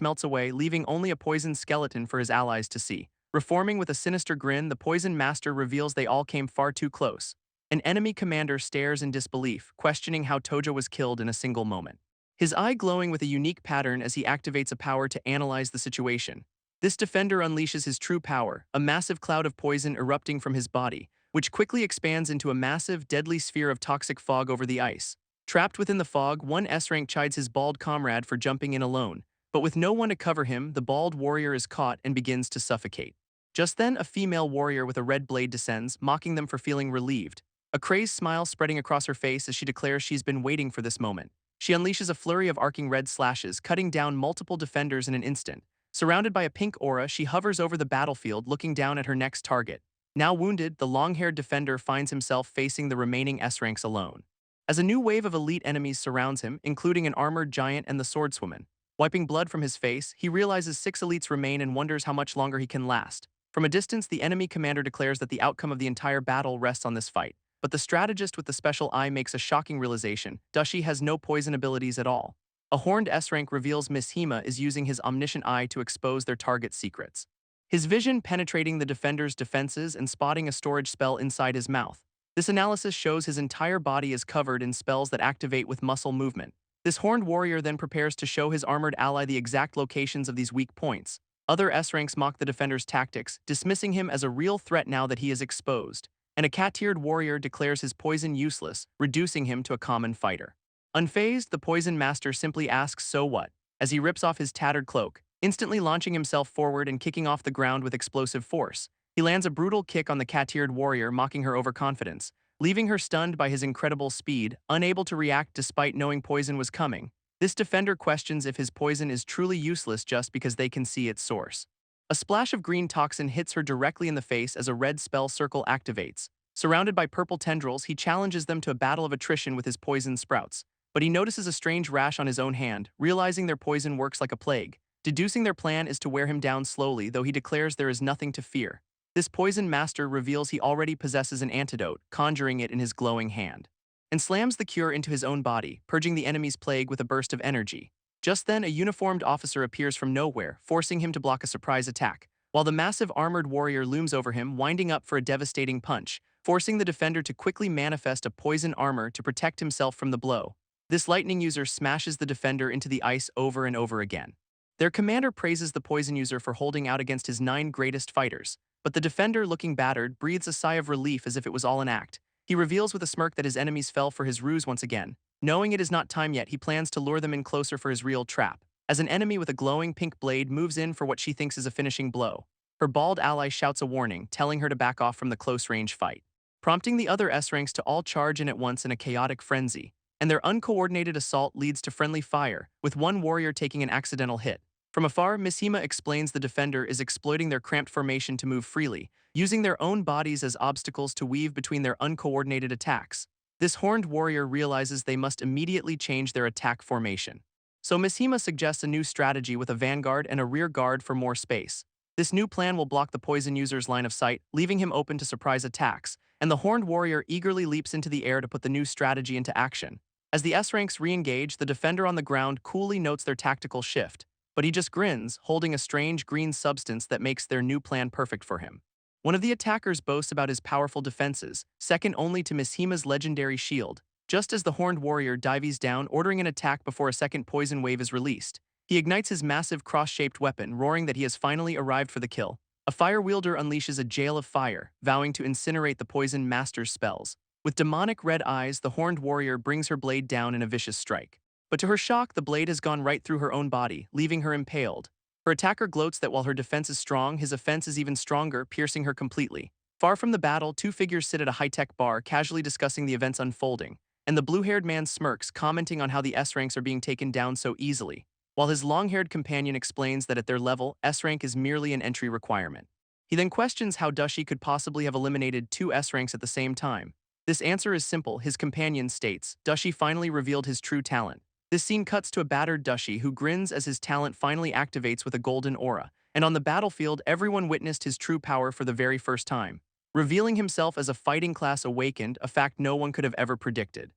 melts away, leaving only a poisoned skeleton for his allies to see. Reforming with a sinister grin, the poison master reveals they all came far too close. An enemy commander stares in disbelief, questioning how Tojo was killed in a single moment. His eye glowing with a unique pattern as he activates a power to analyze the situation. This defender unleashes his true power, a massive cloud of poison erupting from his body, which quickly expands into a massive, deadly sphere of toxic fog over the ice. Trapped within the fog, one S-rank chides his bald comrade for jumping in alone, but with no one to cover him, the bald warrior is caught and begins to suffocate. Just then, a female warrior with a red blade descends, mocking them for feeling relieved. A crazed smile spreading across her face as she declares she's been waiting for this moment. She unleashes a flurry of arcing red slashes, cutting down multiple defenders in an instant. Surrounded by a pink aura, she hovers over the battlefield, looking down at her next target. Now wounded, the long-haired defender finds himself facing the remaining S-ranks alone. As a new wave of elite enemies surrounds him, including an armored giant and the swordswoman. Wiping blood from his face, he realizes 6 elites remain and wonders how much longer he can last. From a distance, the enemy commander declares that the outcome of the entire battle rests on this fight. But the strategist with the special eye makes a shocking realization. Dashi has no poison abilities at all. A horned S-rank reveals Miss Hima is using his omniscient eye to expose their target's secrets. His vision penetrating the defender's defenses and spotting a storage spell inside his mouth. This analysis shows his entire body is covered in spells that activate with muscle movement. This horned warrior then prepares to show his armored ally the exact locations of these weak points. Other S-ranks mock the defender's tactics, dismissing him as a real threat now that he is exposed. And a cat-tiered warrior declares his poison useless, reducing him to a common fighter. Unfazed, the poison master simply asks so what, as he rips off his tattered cloak, instantly launching himself forward and kicking off the ground with explosive force. He lands a brutal kick on the cat-tiered warrior, mocking her overconfidence, leaving her stunned by his incredible speed, unable to react despite knowing poison was coming. This defender questions if his poison is truly useless just because they can see its source. A splash of green toxin hits her directly in the face as a red spell circle activates. Surrounded by purple tendrils, he challenges them to a battle of attrition with his poison sprouts. But he notices a strange rash on his own hand, realizing their poison works like a plague. Deducing their plan is to wear him down slowly, though he declares there is nothing to fear. This poison master reveals he already possesses an antidote, conjuring it in his glowing hand, and slams the cure into his own body, purging the enemy's plague with a burst of energy. Just then, a uniformed officer appears from nowhere, forcing him to block a surprise attack, while the massive armored warrior looms over him, winding up for a devastating punch, forcing the defender to quickly manifest a poison armor to protect himself from the blow. This lightning user smashes the defender into the ice over and over again. Their commander praises the poison user for holding out against his 9 greatest fighters, but the defender, looking battered, breathes a sigh of relief as if it was all an act. He reveals with a smirk that his enemies fell for his ruse once again. Knowing it is not time yet, he plans to lure them in closer for his real trap, as an enemy with a glowing pink blade moves in for what she thinks is a finishing blow. Her bald ally shouts a warning, telling her to back off from the close-range fight. prompting the other S-ranks to all charge in at once in a chaotic frenzy, and their uncoordinated assault leads to friendly fire, with one warrior taking an accidental hit. From afar, Mishima explains the defender is exploiting their cramped formation to move freely, using their own bodies as obstacles to weave between their uncoordinated attacks. This horned warrior realizes they must immediately change their attack formation. So Mishima suggests a new strategy with a vanguard and a rear guard for more space. This new plan will block the poison user's line of sight, leaving him open to surprise attacks, and the horned warrior eagerly leaps into the air to put the new strategy into action. As the S-ranks re-engage, the defender on the ground coolly notes their tactical shift, but he just grins, holding a strange green substance that makes their new plan perfect for him. One of the attackers boasts about his powerful defenses, second only to Mishima's legendary shield. Just as the horned warrior dives down, ordering an attack before a second poison wave is released, he ignites his massive cross-shaped weapon, roaring that he has finally arrived for the kill. A fire wielder unleashes a jail of fire, vowing to incinerate the poison master's spells. With demonic red eyes, the horned warrior brings her blade down in a vicious strike. But to her shock, the blade has gone right through her own body, leaving her impaled. Her attacker gloats that while her defense is strong, his offense is even stronger, piercing her completely. Far from the battle, two figures sit at a high-tech bar, casually discussing the events unfolding, and the blue-haired man smirks, commenting on how the S-ranks are being taken down so easily, while his long-haired companion explains that at their level, S-rank is merely an entry requirement. He then questions how Dushi could possibly have eliminated two S-ranks at the same time. This answer is simple, his companion states. Dushi finally revealed his true talent. This scene cuts to a battered Dushi who grins as his talent finally activates with a golden aura, and on the battlefield everyone witnessed his true power for the very first time, revealing himself as a fighting class awakened, a fact no one could have ever predicted.